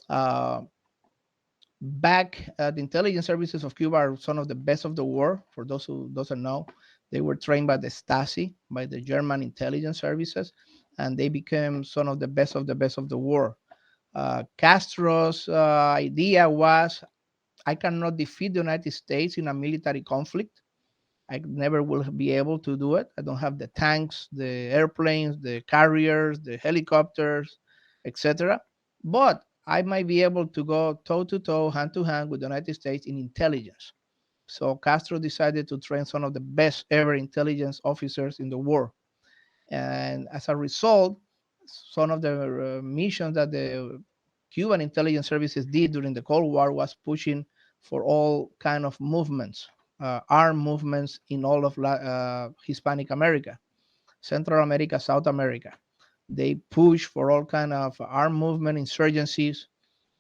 The intelligence services of Cuba are some of the best of the world. For those who doesn't know, they were trained by the Stasi, by the German intelligence services, and they became some of the best of the best of the world. Castro's idea was, I cannot defeat the United States in a military conflict. I never will be able to do it. I don't have the tanks, the airplanes, the carriers, the helicopters, etc. But I might be able to go toe to toe, hand to hand with the United States in intelligence. So Castro decided to train some of the best ever intelligence officers in the world. And as a result, some of the missions that the Cuban intelligence services did during the Cold War was pushing for all kind of movements, armed movements in all of Hispanic America, Central America, South America. They push for all kind of armed movement, insurgencies,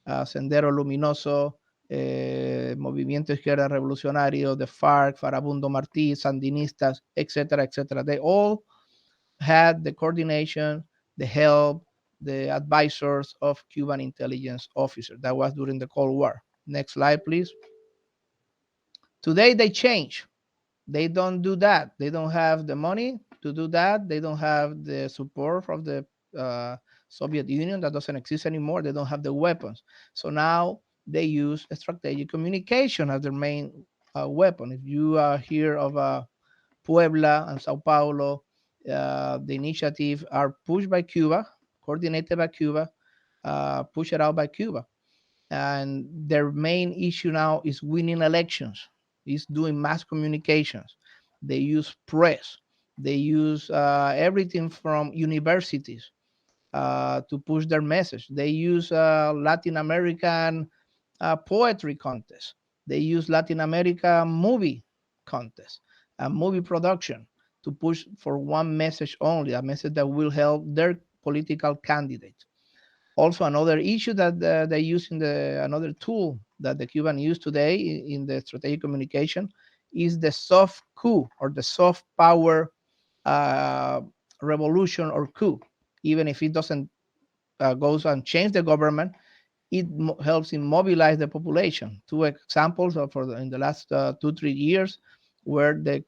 Sendero Luminoso, Movimiento Izquierda Revolucionario, the FARC, Farabundo Martí, Sandinistas, etc., etc. They all had the coordination, the help, the advisors of Cuban intelligence officers. That was during the Cold War. Next slide, please. Today they change. They don't do that. They don't have the money to do that. They don't have the support from the Soviet Union that doesn't exist anymore. They don't have the weapons. So now they use strategic communication as their main weapon. If you hear of Puebla and Sao Paulo, the initiative are pushed by Cuba, coordinated by Cuba, pushed out by Cuba. And their main issue now is winning elections, is doing mass communications. They use press. They use everything from universities to push their message. They use Latin American poetry contests. They use Latin America movie contests, movie production to push for one message only, a message that will help their political candidate. Also, another issue that they use in another tool that the Cuban use today in the strategic communication is the soft coup or the soft power uh, revolution or coup. Even if it doesn't goes and change the government, it helps in mobilize the population. Two examples in the last 2-3 years were the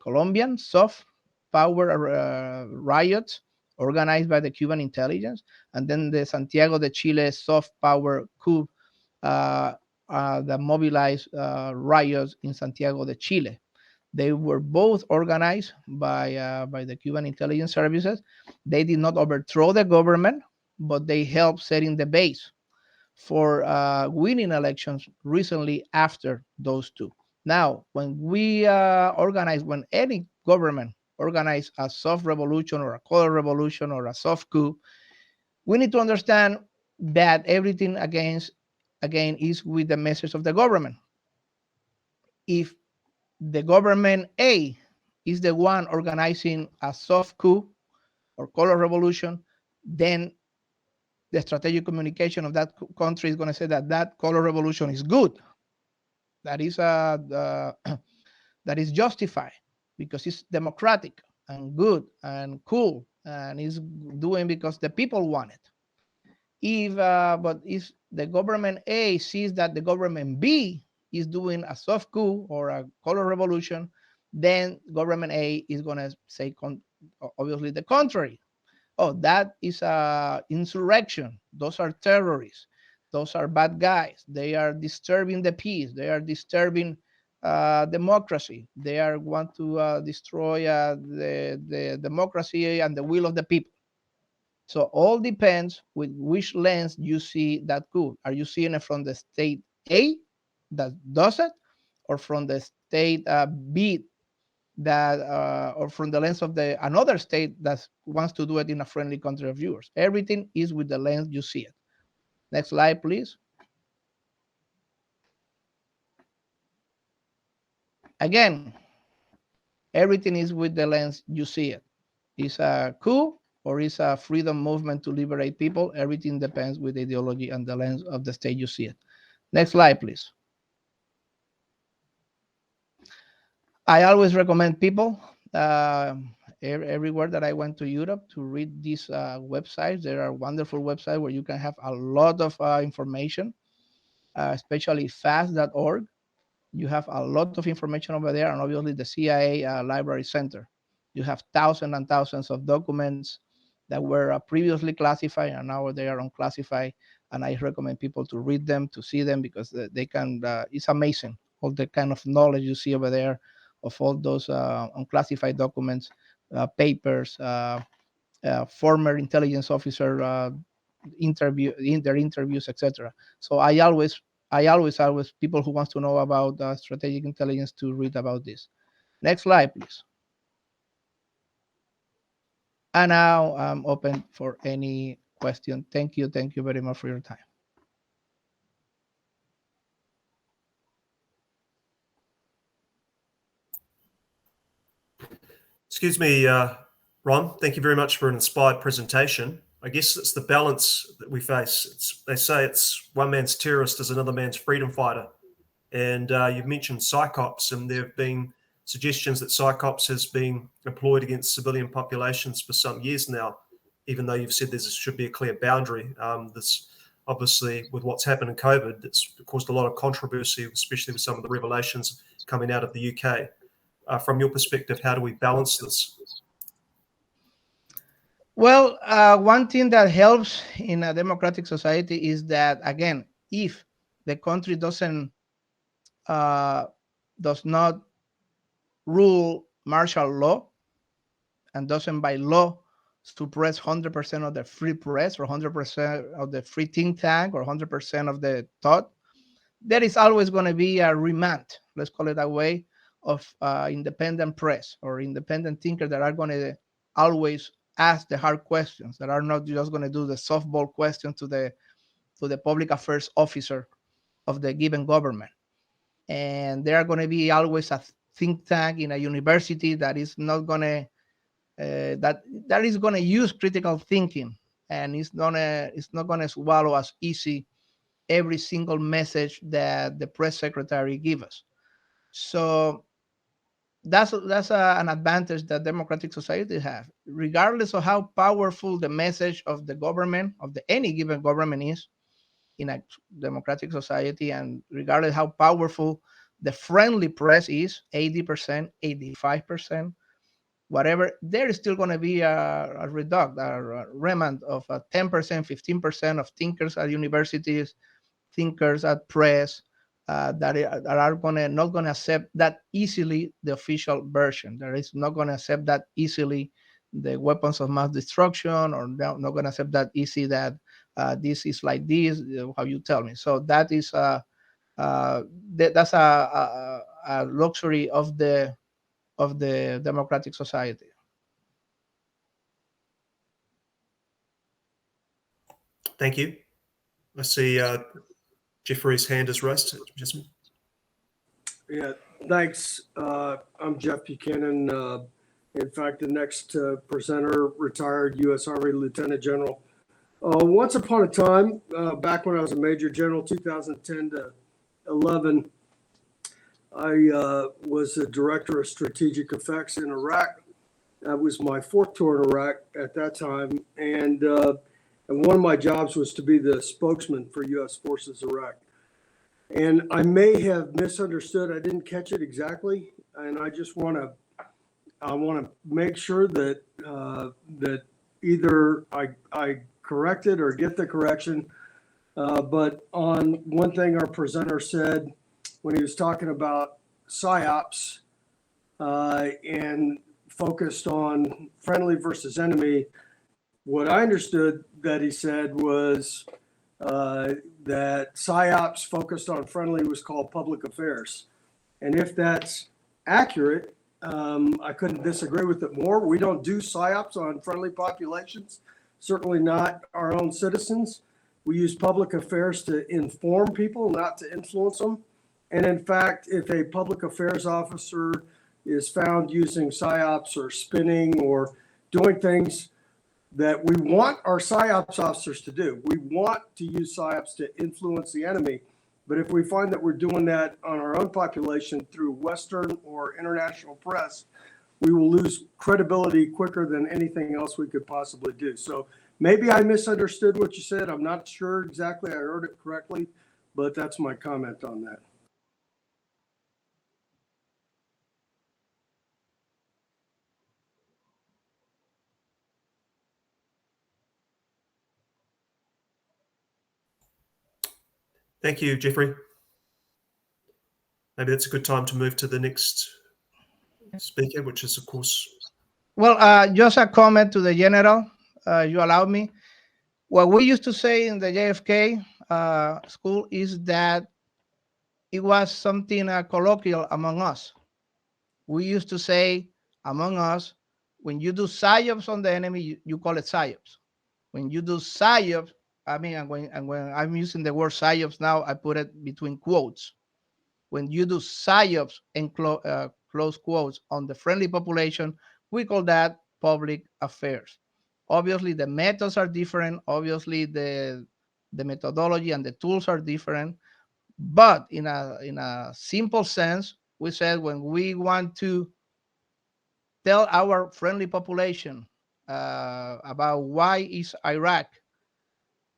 Colombian soft power riots organized by the Cuban intelligence, and then the Santiago de Chile soft power coup uh, that mobilized riots in Santiago de Chile. They were both organized by the Cuban intelligence services. They did not overthrow the government, but they helped setting the base for winning elections recently after those two. Now, when we when any government organize a soft revolution or a color revolution or a soft coup, we need to understand that everything again is with the message of the government. If the government A is the one organizing a soft coup or color revolution, then the strategic communication of that country is going to say that that color revolution is good. That is that is justified because it's democratic and good and cool and is doing because the people want it. But if the government A sees that the government B is doing a soft coup or a color revolution, then government A is going to say obviously the contrary. Oh, that is a insurrection. Those are terrorists. Those are bad guys. They are disturbing the peace. They are disturbing democracy. They are want to destroy the democracy and the will of the people. So all depends with which lens you see that coup. Are you seeing it from the state A that does it, or from the state B that, or from the lens of the another state that wants to do it in a friendly country of yours? Everything is with the lens you see it. Next slide, please. Again, everything is with the lens you see it. Is a coup or is a freedom movement to liberate people? Everything depends with the ideology and the lens of the state you see it. Next slide, please. I always recommend people everywhere that I went to Europe to read these websites. There are wonderful websites where you can have a lot of information, especially fast.org. You have a lot of information over there, and obviously the CIA Library Center. You have thousands and thousands of documents that were previously classified and now they are unclassified. And I recommend people to read them, to see them, because they can, it's amazing, all the kind of knowledge you see over there of all those unclassified documents, papers, former intelligence officer in their interviews, etc. So I always people who wants to know about strategic intelligence to read about this. Next slide, please. And now I'm open for any question. Thank you very much for your time. Excuse me, Ron. Thank you very much for an inspired presentation. I guess it's the balance that we face. They say it's one man's terrorist is another man's freedom fighter. And you've mentioned psychops, and there have been suggestions that psychops has been employed against civilian populations for some years now, even though you've said there should be a clear boundary. This obviously, with what's happened in COVID, it's caused a lot of controversy, especially with some of the revelations coming out of the UK. From your perspective, how do we balance this? Well, one thing that helps in a democratic society is that, again, if the country does not rule martial law and doesn't by law suppress 100% of the free press or 100% of the free think tank or 100% of the thought, there is always going to be a remand, let's call it that way, of independent press or independent thinkers that are going to always ask the hard questions, that are not just going to do the softball questions to the public affairs officer of the given government. And there are going to be always a think tank in a university that is not going to that is going to use critical thinking, and it's not going to swallow as easy every single message that the press secretary gives us. So that's an advantage that democratic society have, regardless of how powerful the message of the government of any given government is in a democratic society, and regardless how powerful the friendly press is, 80%, 85%, whatever, there is still going to be a remnant of 10%, 15% of thinkers at universities, thinkers at press, that are not going to accept that easily the official version. That is not going to accept that easily the weapons of mass destruction, or not going to accept that easy that this is like this, how you tell me. So that is that's a luxury of the democratic society. Thank you. I see Jeffrey's hand is raised. Jasmine. Yeah, thanks. I'm Jeff Buchanan. In fact, the next presenter, retired U.S. Army Lieutenant General. Once upon a time, back when I was a Major General, 2010 to 11, I was the Director of Strategic Effects in Iraq. That was my fourth tour in Iraq at that time. And one of my jobs was to be the spokesman for U.S. Forces Iraq. And I may have misunderstood. I didn't catch it exactly. And I just want to make sure that that either I correct it or get the correction. But on one thing our presenter said when he was talking about PSYOPs and focused on friendly versus enemy, what I understood that he said was that PSYOPs focused on friendly was called public affairs. And if that's accurate, I couldn't disagree with it more. We don't do PSYOPs on friendly populations, certainly not our own citizens. We use public affairs to inform people, not to influence them. And in fact, if a public affairs officer is found using PSYOPs or spinning or doing things that we want our PSYOPs officers to do, we want to use PSYOPs to influence the enemy. But if we find that we're doing that on our own population through Western or international press, we will lose credibility quicker than anything else we could possibly do. So maybe I misunderstood what you said. I'm not sure exactly I heard it correctly, but that's my comment on that. Thank you, Jeffrey. Maybe that's a good time to move to the next speaker, which is, of course... Well, just a comment to the general, you allow me. What we used to say in the JFK school is that it was something colloquial among us. We used to say among us, when you do PSYOPs on the enemy, you call it PSYOPs. When you do PSYOPs, and when I'm using the word PSYOPs now, I put it between quotes. When you do PSYOPs and close quotes on the friendly population, we call that public affairs. Obviously, the methods are different. Obviously, the methodology and the tools are different. But in a simple sense, we said when we want to tell our friendly population about why is Iraq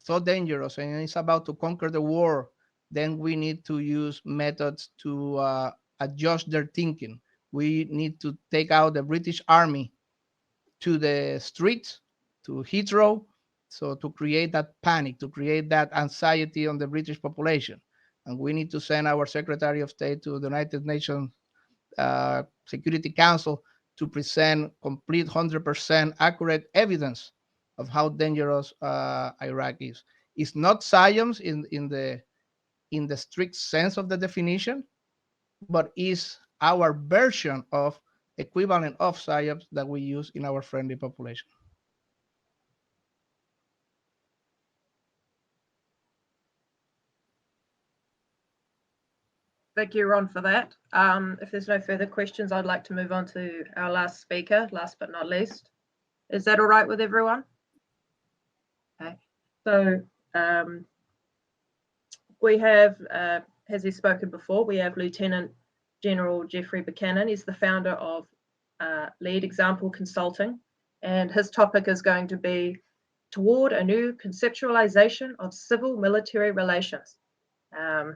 so dangerous and it's about to conquer the war, then we need to use methods to adjust their thinking. We need to take out the British Army to the streets, to Heathrow, so to create that panic, to create that anxiety on the British population. And we need to send our Secretary of State to the United Nations Security Council to present complete 100% accurate evidence of how dangerous Iraq is. It's not science in the strict sense of the definition, but is our version of equivalent of science that we use in our friendly population. Thank you, Ron, for that. If there's no further questions, I'd like to move on to our last speaker, last but not least. Is that all right with everyone? Okay. So we have, has he spoken before, we have Lieutenant General Jeffrey Buchanan. He's the founder of Lead Example Consulting, and his topic is going to be toward a new conceptualization of civil-military relations.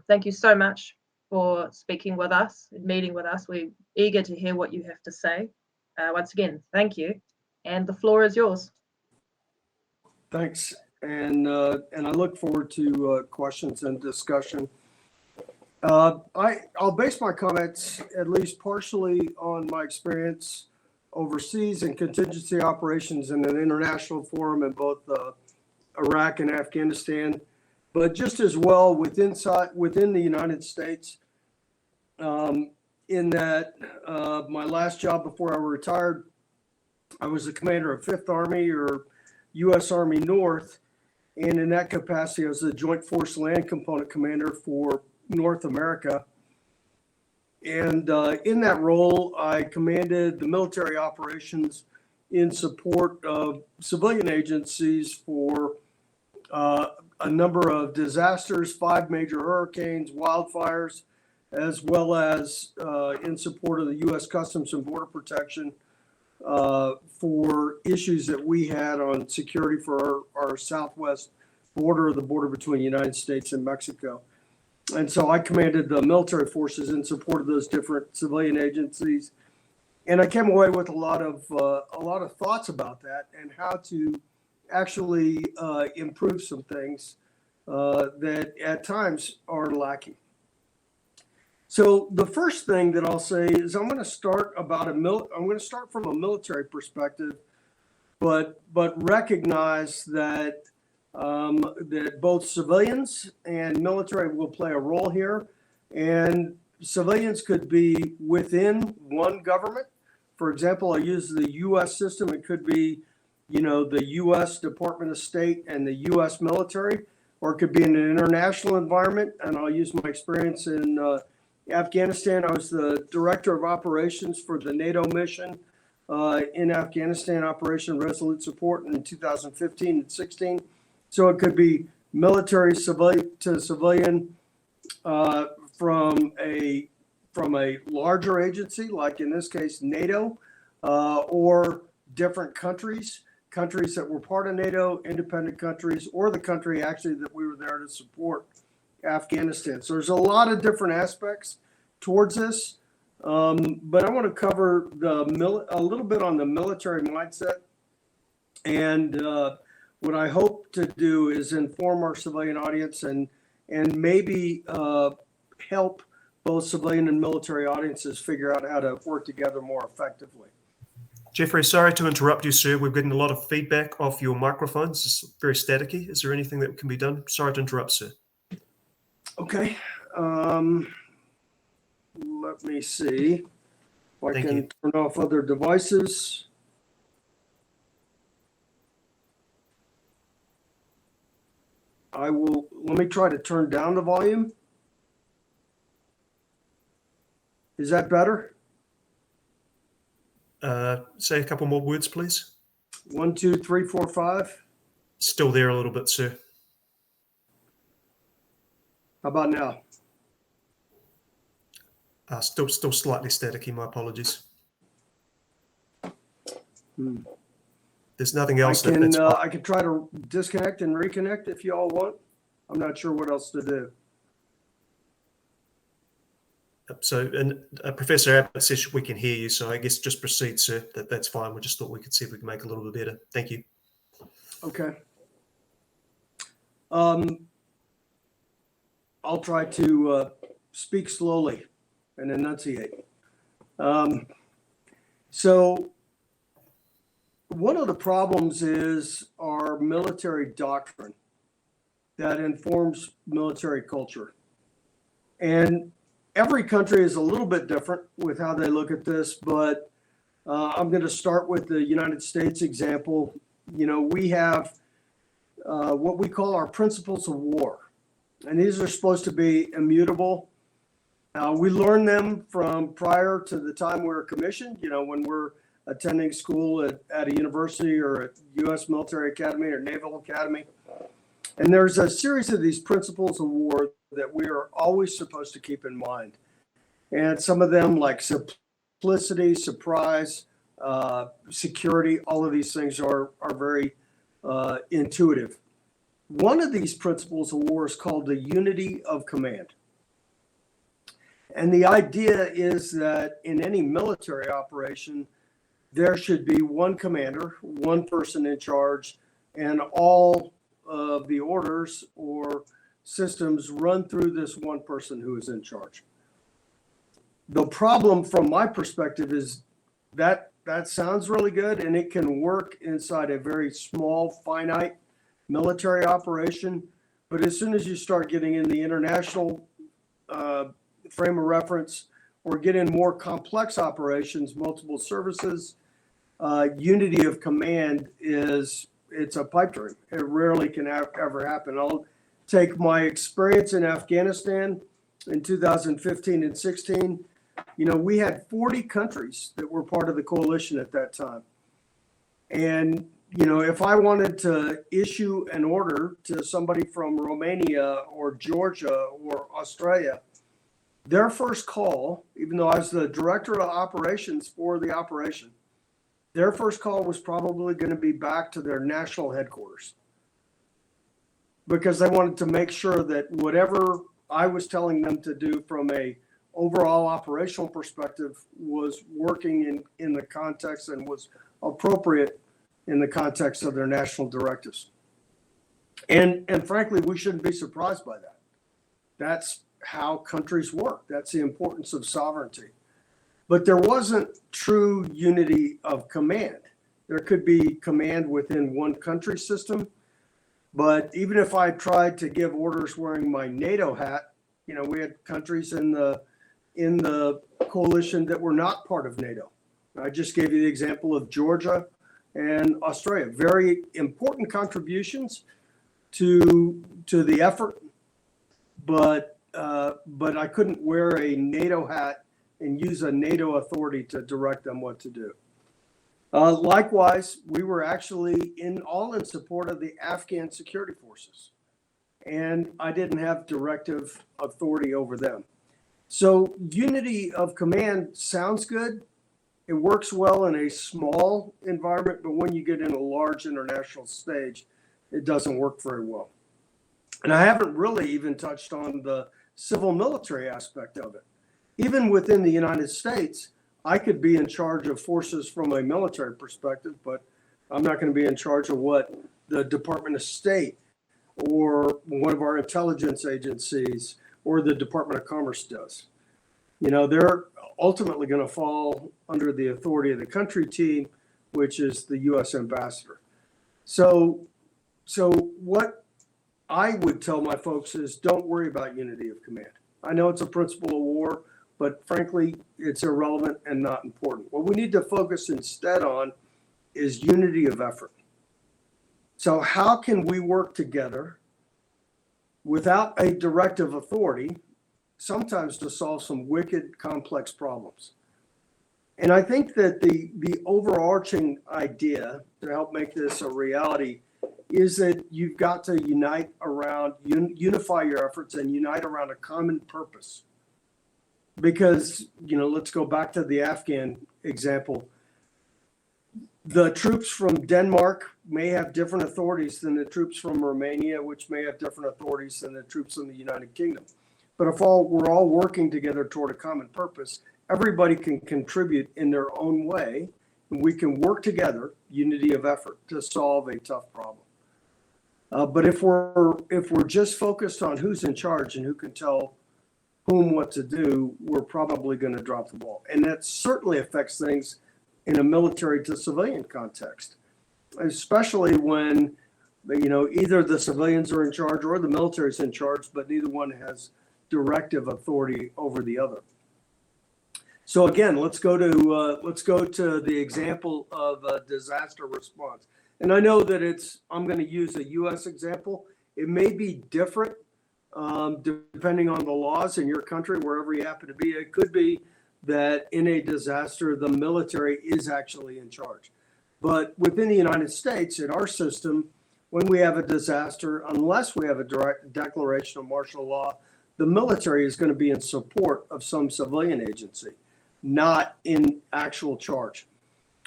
Thank you so much for speaking with us, meeting with us. We're eager to hear what you have to say. Once again, thank you. And the floor is yours. Thanks. And I look forward to questions and discussion. I'll base my comments at least partially on my experience overseas in contingency operations in an international forum in both Iraq and Afghanistan, but just as well within the United States. In that my last job before I retired, I was the commander of 5th Army, or U.S. Army North, and in that capacity, I was the Joint Force Land Component Commander for North America. And in that role, I commanded the military operations in support of civilian agencies for a number of disasters, 5 major hurricanes, wildfires, as well as in support of the U.S. Customs and Border Protection for issues that we had on security for our southwest border, the border between the United States and Mexico. And so I commanded the military forces in support of those different civilian agencies. And I came away with a lot of thoughts about that and how to actually improve some things that at times are lacking. So the first thing that I'll say is I'm going to start from a military perspective, but recognize that that both civilians and military will play a role here, and civilians could be within one government. For example, I use the U.S. system. It could be, the U.S. Department of State and the U.S. military, or it could be in an international environment. And I'll use my experience in Afghanistan. I was the director of operations for the NATO mission in Afghanistan, Operation Resolute Support in 2015 and 16. So it could be military to civilian from a larger agency, like in this case NATO, or different countries that were part of NATO, independent countries, or the country actually that we were there to support, Afghanistan. So there's a lot of different aspects towards this, but I want to cover a little bit on the military mindset, and what I hope to do is inform our civilian audience and maybe help both civilian and military audiences figure out how to work together more effectively. Jeffrey, sorry to interrupt you, sir. We're getting a lot of feedback off your microphones. It's very staticky. Is there anything that can be done? Sorry to interrupt, sir. Okay. Let me see if I can turn off other devices. Let me try to turn down the volume. Is that better? Say a couple more words, please. 1, 2, 3, 4, 5. Still there a little bit, sir. How about now? Still slightly staticky. My apologies. There's nothing else. I can try to disconnect and reconnect if you all want. I'm not sure what else to do. So, and Professor Abbott says we can hear you, so I guess just proceed, sir. That's fine. We just thought we could see if we can make it a little bit better. Thank you. Okay. I'll try to speak slowly and enunciate. So one of the problems is our military doctrine that informs military culture. And every country is a little bit different with how they look at this, but I'm going to start with the United States example. You know, we have what we call our principles of war, and these are supposed to be immutable. We learn them from prior to the time we were commissioned, you know, when we're attending school at a university or at U.S. Military Academy or Naval Academy. And there's a series of these principles of war that we are always supposed to keep in mind. And some of them, like simplicity, surprise, security, all of these things are very intuitive. One of these principles of war is called the unity of command. And the idea is that in any military operation, there should be one commander, one person in charge, and all of the orders or systems run through this one person who is in charge. The problem from my perspective is that sounds really good and it can work inside a very small, finite military operation. But as soon as you start getting in the international frame of reference or get in more complex operations, multiple services, unity of command it's a pipe dream. It rarely can ever happen. I'll take my experience in Afghanistan in 2015 and 16. You know, we had 40 countries that were part of the coalition at that time. And, you know, if I wanted to issue an order to somebody from Romania or Georgia or Australia, their first call, even though I was the director of operations for the operation, their first call was probably going to be back to their national headquarters because they wanted to make sure that whatever I was telling them to do from a overall operational perspective was working in the context and was appropriate in the context of their national directives. And frankly, we shouldn't be surprised by that. That's how countries work. That's the importance of sovereignty. But there wasn't true unity of command. There could be command within one country system, but even if I tried to give orders wearing my NATO hat, you know, we had countries in the coalition that were not part of NATO. I just gave you the example of Georgia and Australia. Very important contributions to the effort, but I couldn't wear a NATO hat and use a NATO authority to direct them what to do. Likewise, we were actually all in support of the Afghan security forces, and I didn't have directive authority over them. So unity of command sounds good. It works well in a small environment, but when you get in a large international stage, it doesn't work very well. And I haven't really even touched on the civil military aspect of it. Even within the United States, I could be in charge of forces from a military perspective, but I'm not going to be in charge of what the Department of State or one of our intelligence agencies or the Department of Commerce does. You know, they're ultimately going to fall under the authority of the country team, which is the U.S. ambassador. So what I would tell my folks is don't worry about unity of command. I know it's a principle of war, but frankly, it's irrelevant and not important. What we need to focus instead on is unity of effort. So how can we work together without a directive authority, sometimes to solve some wicked, complex problems? And I think that the overarching idea to help make this a reality is that you've got to unite around, unify your efforts and unite around a common purpose. Because, you know, let's go back to the Afghan example. The troops from Denmark may have different authorities than the troops from Romania, which may have different authorities than the troops in the United Kingdom. But if we're all working together toward a common purpose, everybody can contribute in their own way, and we can work together, unity of effort, to solve a tough problem. But if we're just focused on who's in charge and who can tell whom what to do, we're probably going to drop the ball. And that certainly affects things in a military to civilian context, especially when, either the civilians are in charge or the military is in charge, but neither one has directive authority over the other. So again, let's go to the example of a disaster response. And I know that I'm going to use a U.S. example. It may be different depending on the laws in your country, wherever you happen to be. It could be that in a disaster, the military is actually in charge. But within the United States, in our system, when we have a disaster, unless we have a direct declaration of martial law, the military is going to be in support of some civilian agency, not in actual charge.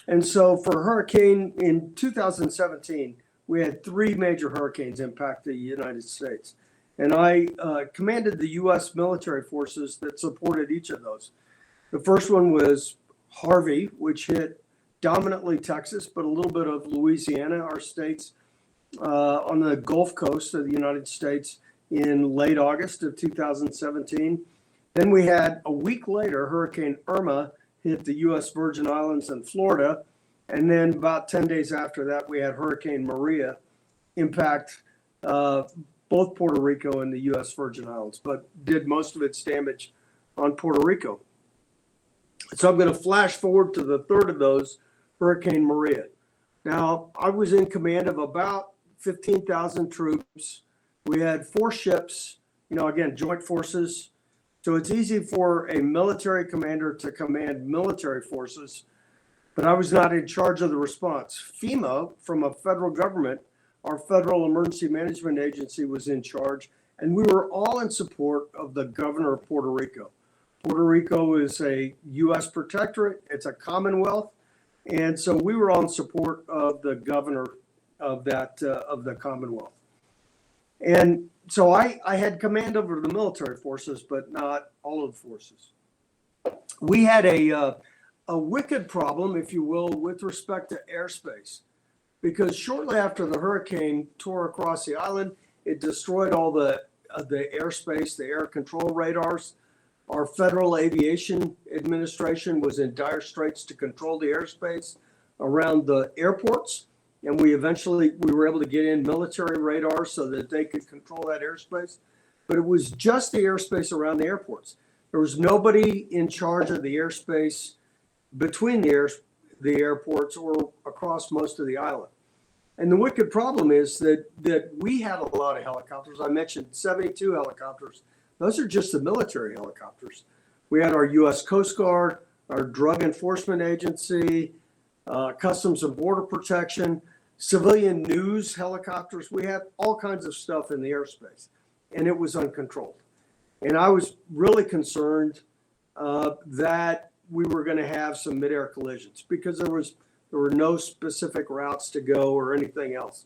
And so for hurricane in 2017, we had 3 major hurricanes impact the United States. And I commanded the U.S. military forces that supported each of those. The first one was Harvey, which hit dominantly Texas, but a little bit of Louisiana, our states, on the Gulf Coast of the United States in late August of 2017. Then we had a week later, Hurricane Irma hit the U.S. Virgin Islands and Florida. And then about 10 days after that, we had Hurricane Maria impact both Puerto Rico and the U.S. Virgin Islands, but did most of its damage on Puerto Rico. So I'm going to flash forward to the third of those, Hurricane Maria. Now, I was in command of about 15,000 troops. We had 4 ships, again, joint forces. So it's easy for a military commander to command military forces, but I was not in charge of the response. FEMA, from a federal government, our Federal Emergency Management Agency, was in charge, and we were all in support of the governor of Puerto Rico. Puerto Rico is a U.S. protectorate. It's a commonwealth. And so we were all in support of the governor of the commonwealth. And so I had command over the military forces, but not all of the forces. We had a wicked problem, if you will, with respect to airspace, because shortly after the hurricane tore across the island, it destroyed all the airspace, the air control radars. Our Federal Aviation Administration was in dire straits to control the airspace around the airports. And we were able to get in military radars so that they could control that airspace. But it was just the airspace around the airports. There was nobody in charge of the airspace between the airports or across most of the island. And the wicked problem is that we had a lot of helicopters. I mentioned 72 helicopters. Those are just the military helicopters. We had our U.S. Coast Guard, our Drug Enforcement Agency, Customs and Border Protection, civilian news helicopters. We had all kinds of stuff in the airspace, and it was uncontrolled. And I was really concerned that we were going to have some midair collisions because there were no specific routes to go or anything else.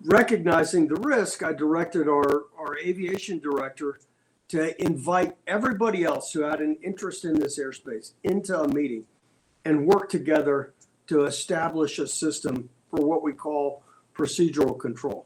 Recognizing the risk, I directed our aviation director to invite everybody else who had an interest in this airspace into a meeting and work together to establish a system for what we call procedural control.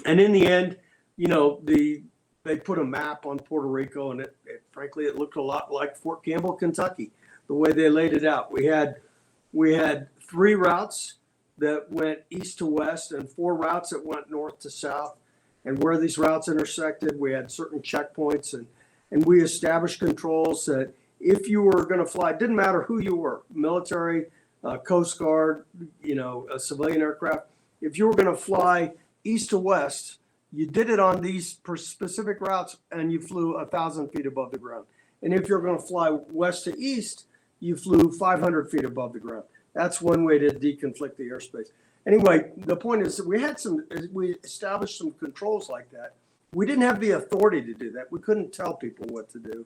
And in the end, they put a map on Puerto Rico, and frankly, it looked a lot like Fort Campbell, Kentucky, the way they laid it out. We had 3 routes that went east to west and 4 routes that went north to south. And where these routes intersected, we had certain checkpoints, and we established controls that if you were going to fly, it didn't matter who you were, military, Coast Guard, a civilian aircraft. If you were going to fly east to west, you did it on these specific routes and you flew 1,000 feet above the ground. And if you're going to fly west to east, you flew 500 feet above the ground. That's one way to deconflict the airspace. Anyway, the point is that we established some controls like that. We didn't have the authority to do that. We couldn't tell people what to do.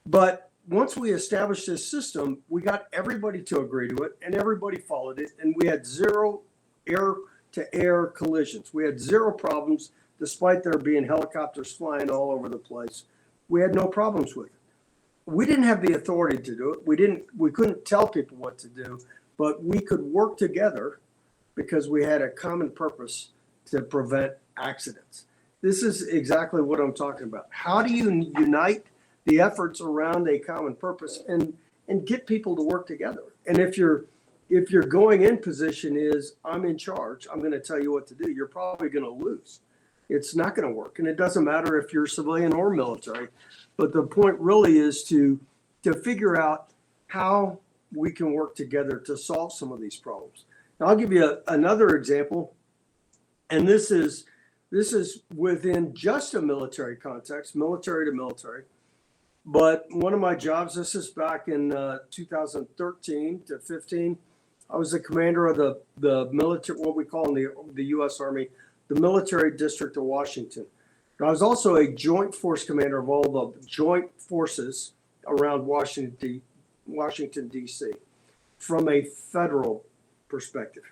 But once we established this system, we got everybody to agree to it, and everybody followed it, and we had 0 air-to-air collisions. We had 0 problems despite there being helicopters flying all over the place, we had no problems with it. We didn't have the authority to do it. We couldn't tell people what to do, but we could work together because we had a common purpose to prevent accidents. This is exactly what I'm talking about. How do you unite the efforts around a common purpose and get people to work together? And if your going in position is, I'm in charge, I'm going to tell you what to do, you're probably going to lose. It's not going to work. And it doesn't matter if you're civilian or military. But the point really is to figure out how we can work together to solve some of these problems. Now, I'll give you another example. And this is within just a military context, military to military. But one of my jobs, this is back in 2013 to 15, I was the commander of the military, what we call in the U.S. Army, the Military District of Washington. And I was also a joint force commander of all the joint forces around Washington, D.C. from a federal perspective.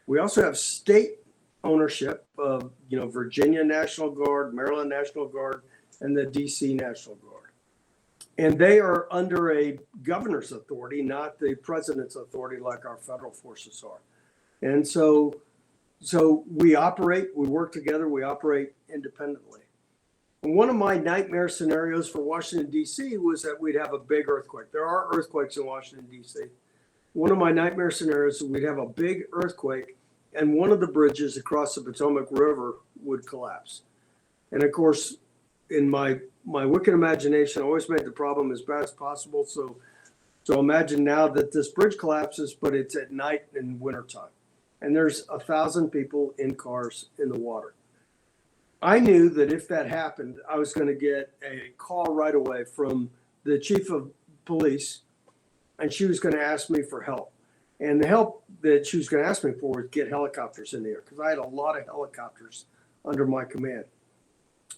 We also have state ownership of, Virginia National Guard, Maryland National Guard, and the D.C. National Guard. And they are under a governor's authority, not the president's authority like our federal forces are. And so we work together, we operate independently. And one of my nightmare scenarios for Washington, D.C. was that we'd have a big earthquake. There are earthquakes in Washington, D.C. One of my nightmare scenarios is we'd have a big earthquake and one of the bridges across the Potomac River would collapse. And of course, in my wicked imagination, I always made the problem as bad as possible. So imagine now that this bridge collapses, but it's at night in wintertime. And there's 1,000 people in cars in the water. I knew that if that happened, I was going to get a call right away from the chief of police, and she was going to ask me for help. And the help that she was going to ask me for was get helicopters in the air, because I had a lot of helicopters under my command.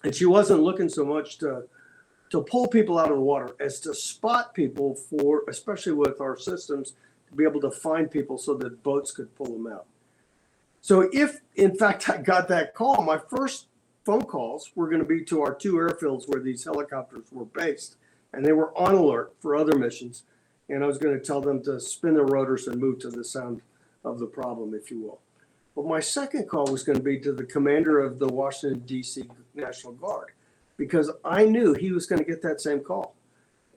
And she wasn't looking so much to pull people out of the water as to spot people for, especially with our systems, to be able to find people so that boats could pull them out. So if, in fact, I got that call, my first phone calls were going to be to our 2 airfields where these helicopters were based, and they were on alert for other missions. And I was going to tell them to spin their rotors and move to the sound of the problem, if you will. But my second call was going to be to the commander of the Washington, D.C. National Guard, because I knew he was going to get that same call.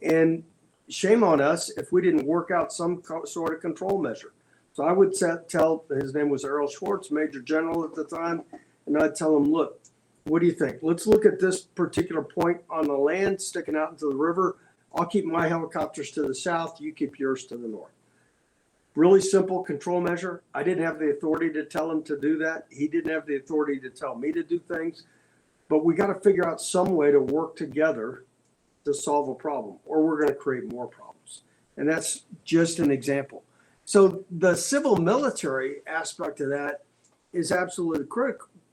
And shame on us if we didn't work out some sort of control measure. So I would tell, his name was Errol Schwartz, Major General at the time, and I'd tell him, look, what do you think? Let's look at this particular point on the land sticking out into the river. I'll keep my helicopters to the south. You keep yours to the north. Really simple control measure. I didn't have the authority to tell him to do that. He didn't have the authority to tell me to do things. But we got to figure out some way to work together to solve a problem, or we're going to create more problems. And that's just an example. So the civil military aspect of that is absolutely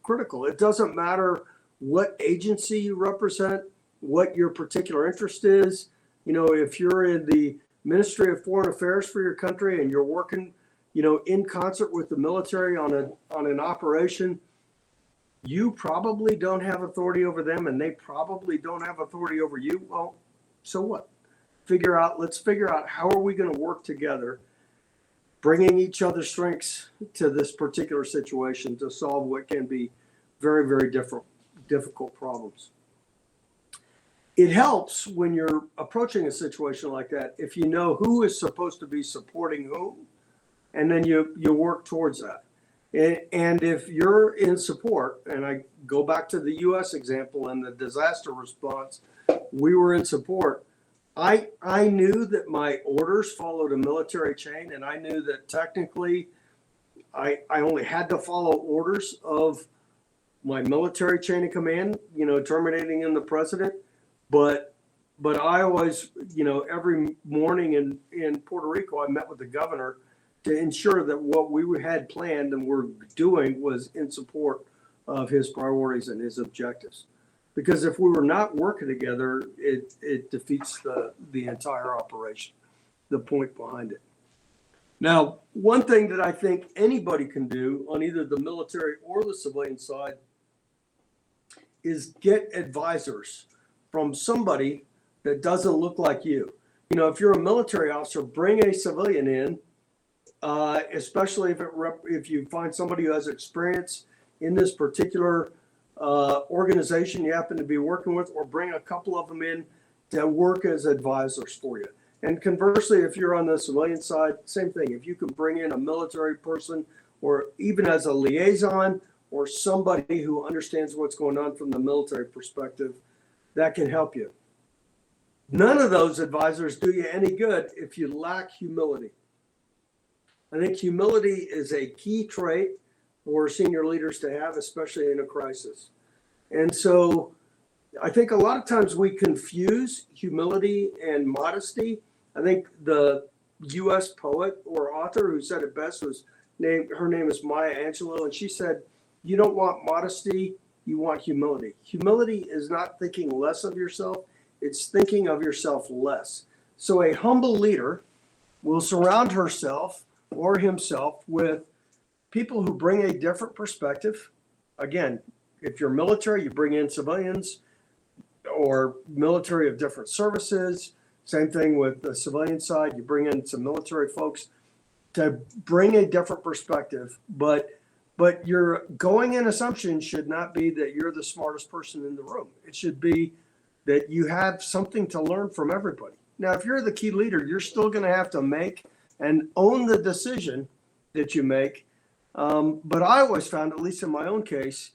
critical. It doesn't matter what agency you represent, what your particular interest is. If you're in the Ministry of Foreign Affairs for your country and you're working, in concert with the military on an operation, you probably don't have authority over them and they probably don't have authority over you. Well, so what? Let's figure out how are we going to work together, bringing each other's strengths to this particular situation to solve what can be very, very difficult problems. It helps when you're approaching a situation like that if you know who is supposed to be supporting whom, and then you work towards that. And if you're in support, and I go back to the U.S. example and the disaster response, we were in support. I knew that my orders followed a military chain, and I knew that technically I only had to follow orders of my military chain of command, terminating in the president. But I always, every morning in Puerto Rico, I met with the governor to ensure that what we had planned and were doing was in support of his priorities and his objectives. Because if we were not working together, it defeats the entire operation, the point behind it. Now, one thing that I think anybody can do on either the military or the civilian side is get advisors from somebody that doesn't look like you. You know, if you're a military officer, bring a civilian in, especially if you find somebody who has experience in this particular organization you happen to be working with, or bring a couple of them in to work as advisors for you. And conversely, if you're on the civilian side, same thing. If you can bring in a military person, or even as a liaison, or somebody who understands what's going on from the military perspective, that can help you. None of those advisors do you any good if you lack humility. I think humility is a key trait for senior leaders to have, especially in a crisis. And so I think a lot of times we confuse humility and modesty. I think the US poet or author who said it best her name is Maya Angelou, and she said, you don't want modesty, you want humility. Humility is not thinking less of yourself, it's thinking of yourself less. So a humble leader will surround herself or himself with people who bring a different perspective. Again, if you're military, you bring in civilians or military of different services. Same thing with the civilian side, you bring in some military folks to bring a different perspective. But your going in assumption should not be that you're the smartest person in the room. It should be that you have something to learn from everybody. Now, if you're the key leader, you're still going to have to make and own the decision that you make. But I always found, at least in my own case,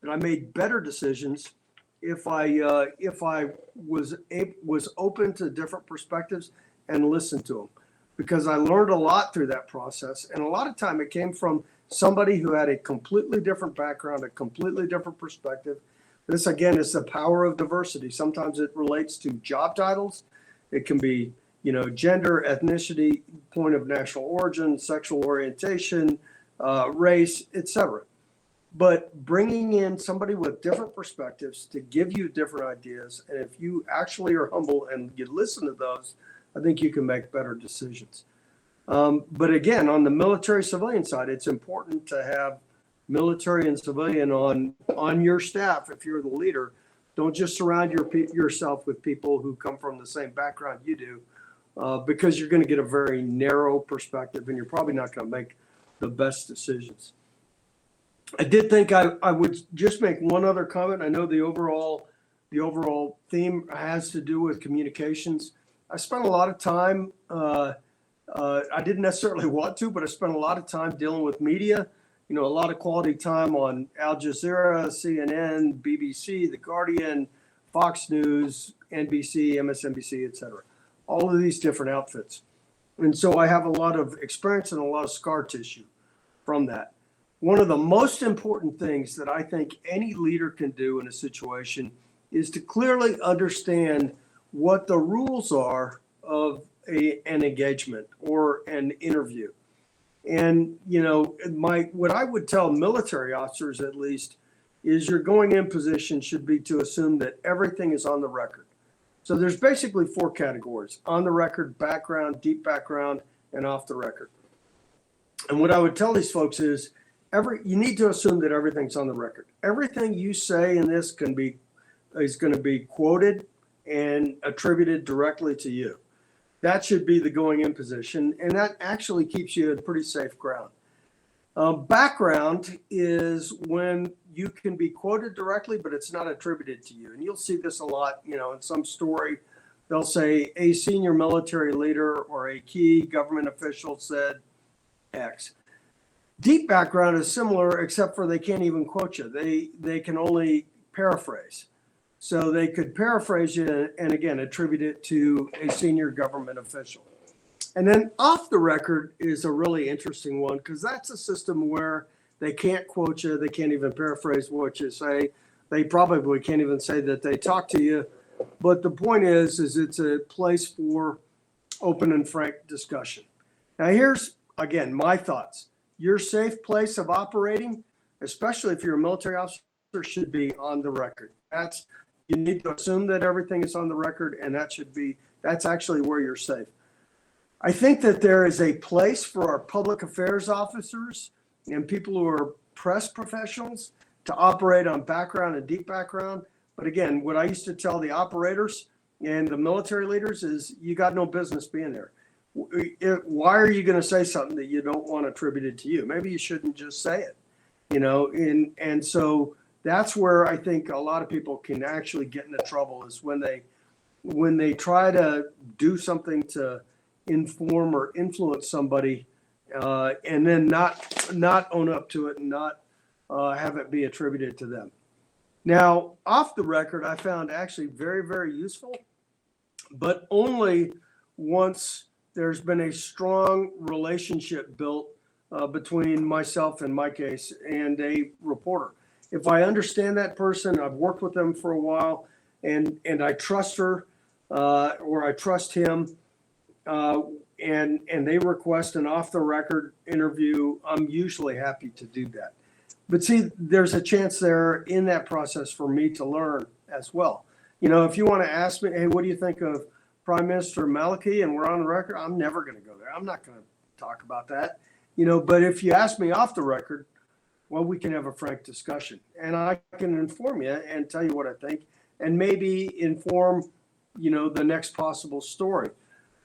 that I made better decisions if I was open to different perspectives and listened to them, because I learned a lot through that process. And a lot of time it came from somebody who had a completely different background, a completely different perspective. This, again, is the power of diversity. Sometimes it relates to job titles. It can be, gender, ethnicity, point of national origin, sexual orientation, race, etc. But bringing in somebody with different perspectives to give you different ideas, and if you actually are humble and you listen to those, I think you can make better decisions. But again, on the military civilian side, it's important to have military and civilian on your staff. If you're the leader, don't just surround yourself with people who come from the same background you do, because you're going to get a very narrow perspective and you're probably not going to make the best decisions. I did think I would just make one other comment. I know the overall theme has to do with communications. I spent a lot of time, I didn't necessarily want to, but I spent a lot of time dealing with media, a lot of quality time on Al Jazeera, CNN, BBC, The Guardian, Fox News, NBC, MSNBC, et cetera. All of these different outfits. And so I have a lot of experience and a lot of scar tissue from that. One of the most important things that I think any leader can do in a situation is to clearly understand what the rules are of an engagement or an interview. And, what I would tell military officers, at least, is your going in position should be to assume that everything is on the record. So there's basically 4 categories: on the record, background, deep background, and off the record. And what I would tell these folks is you need to assume that everything's on the record. Everything you say in this is going to be quoted and attributed directly to you. That should be the going in position, and that actually keeps you at pretty safe ground. Background is when you can be quoted directly, but it's not attributed to you. And you'll see this a lot, in some story, they'll say a senior military leader or a key government official said X. Deep background is similar, except for they can't even quote you. They can only paraphrase. So they could paraphrase you and again, attribute it to a senior government official. And then off the record is a really interesting one, because that's a system where they can't quote you. They can't even paraphrase what you say. They probably can't even say that they talk to you. But the point is it's a place for open and frank discussion. Now here's, again, my thoughts. Your safe place of operating, especially if you're a military officer, should be on the record. You need to assume that everything is on the record, and that's actually where you're safe. I think that there is a place for our public affairs officers and people who are press professionals to operate on background and deep background. But again, what I used to tell the operators and the military leaders is you got no business being there. Why are you going to say something that you don't want attributed to you? Maybe you shouldn't just say it, and so that's where I think a lot of people can actually get into trouble is when they try to do something to inform or influence somebody, and then not own up to it and not have it be attributed to them. Now, off the record, I found actually very, very useful, but only once there's been a strong relationship built between myself, in my case, and a reporter. If I understand that person, I've worked with them for a while, and I trust her or I trust him, and they request an off-the-record interview, I'm usually happy to do that. But see, there's a chance there in that process for me to learn as well. If you want to ask me, hey, what do you think of Prime Minister Maliki, and we're on the record, I'm never going to go there. I'm not going to talk about that. But if you ask me off the record, well, we can have a frank discussion, and I can inform you and tell you what I think, and maybe inform, the next possible story.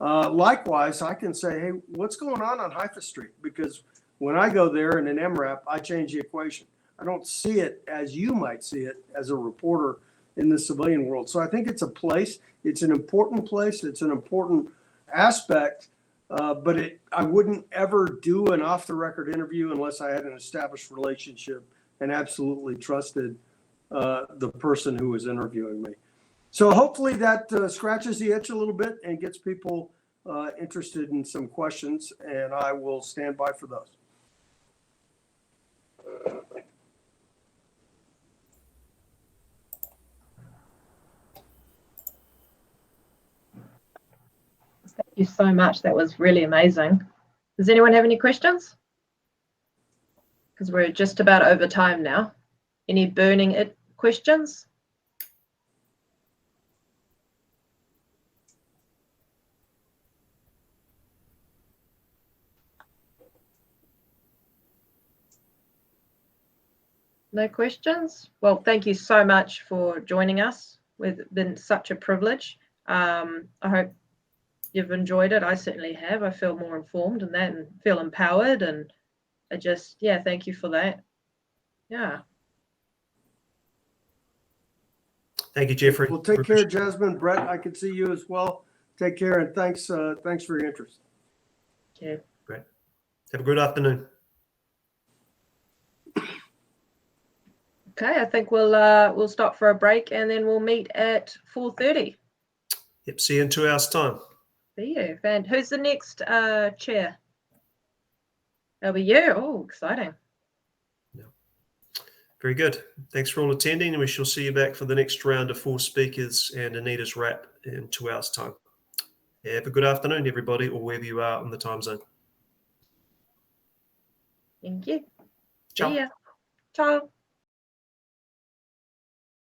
Likewise, I can say, hey, what's going on Haifa Street? Because when I go there in an MRAP, I change the equation. I don't see it as you might see it as a reporter in the civilian world. So I think it's a place. It's an important place. It's an important aspect. But I wouldn't ever do an off-the-record interview unless I had an established relationship and absolutely trusted the person who was interviewing me. So hopefully that scratches the itch a little bit and gets people interested in some questions, and I will stand by for those. Thank you so much. That was really amazing. Does anyone have any questions? Because we're just about over time now. Any burning questions? No questions? Well, thank you so much for joining us. It's been such a privilege. I hope you've enjoyed it. I certainly have. I feel more informed and that, and feel empowered, and I just, thank you for that. Yeah. Thank you, Jeffrey. Well, take care, Jasmine. Brett, I can see you as well. Take care, and thanks for your interest. Okay. Great. Have a good afternoon. Okay, I think we'll stop for a break, and then we'll meet at 4:30. Yep. See you in 2 hours' time. See you. And who's the next chair? That'll be you. Oh, exciting. Yeah. Very good. Thanks for all attending, and we shall see you back for the next round of 4 speakers and Anita's wrap in 2 hours' time. Have a good afternoon, everybody, or wherever you are in the time zone. Thank you. Ciao. See ya. Ciao.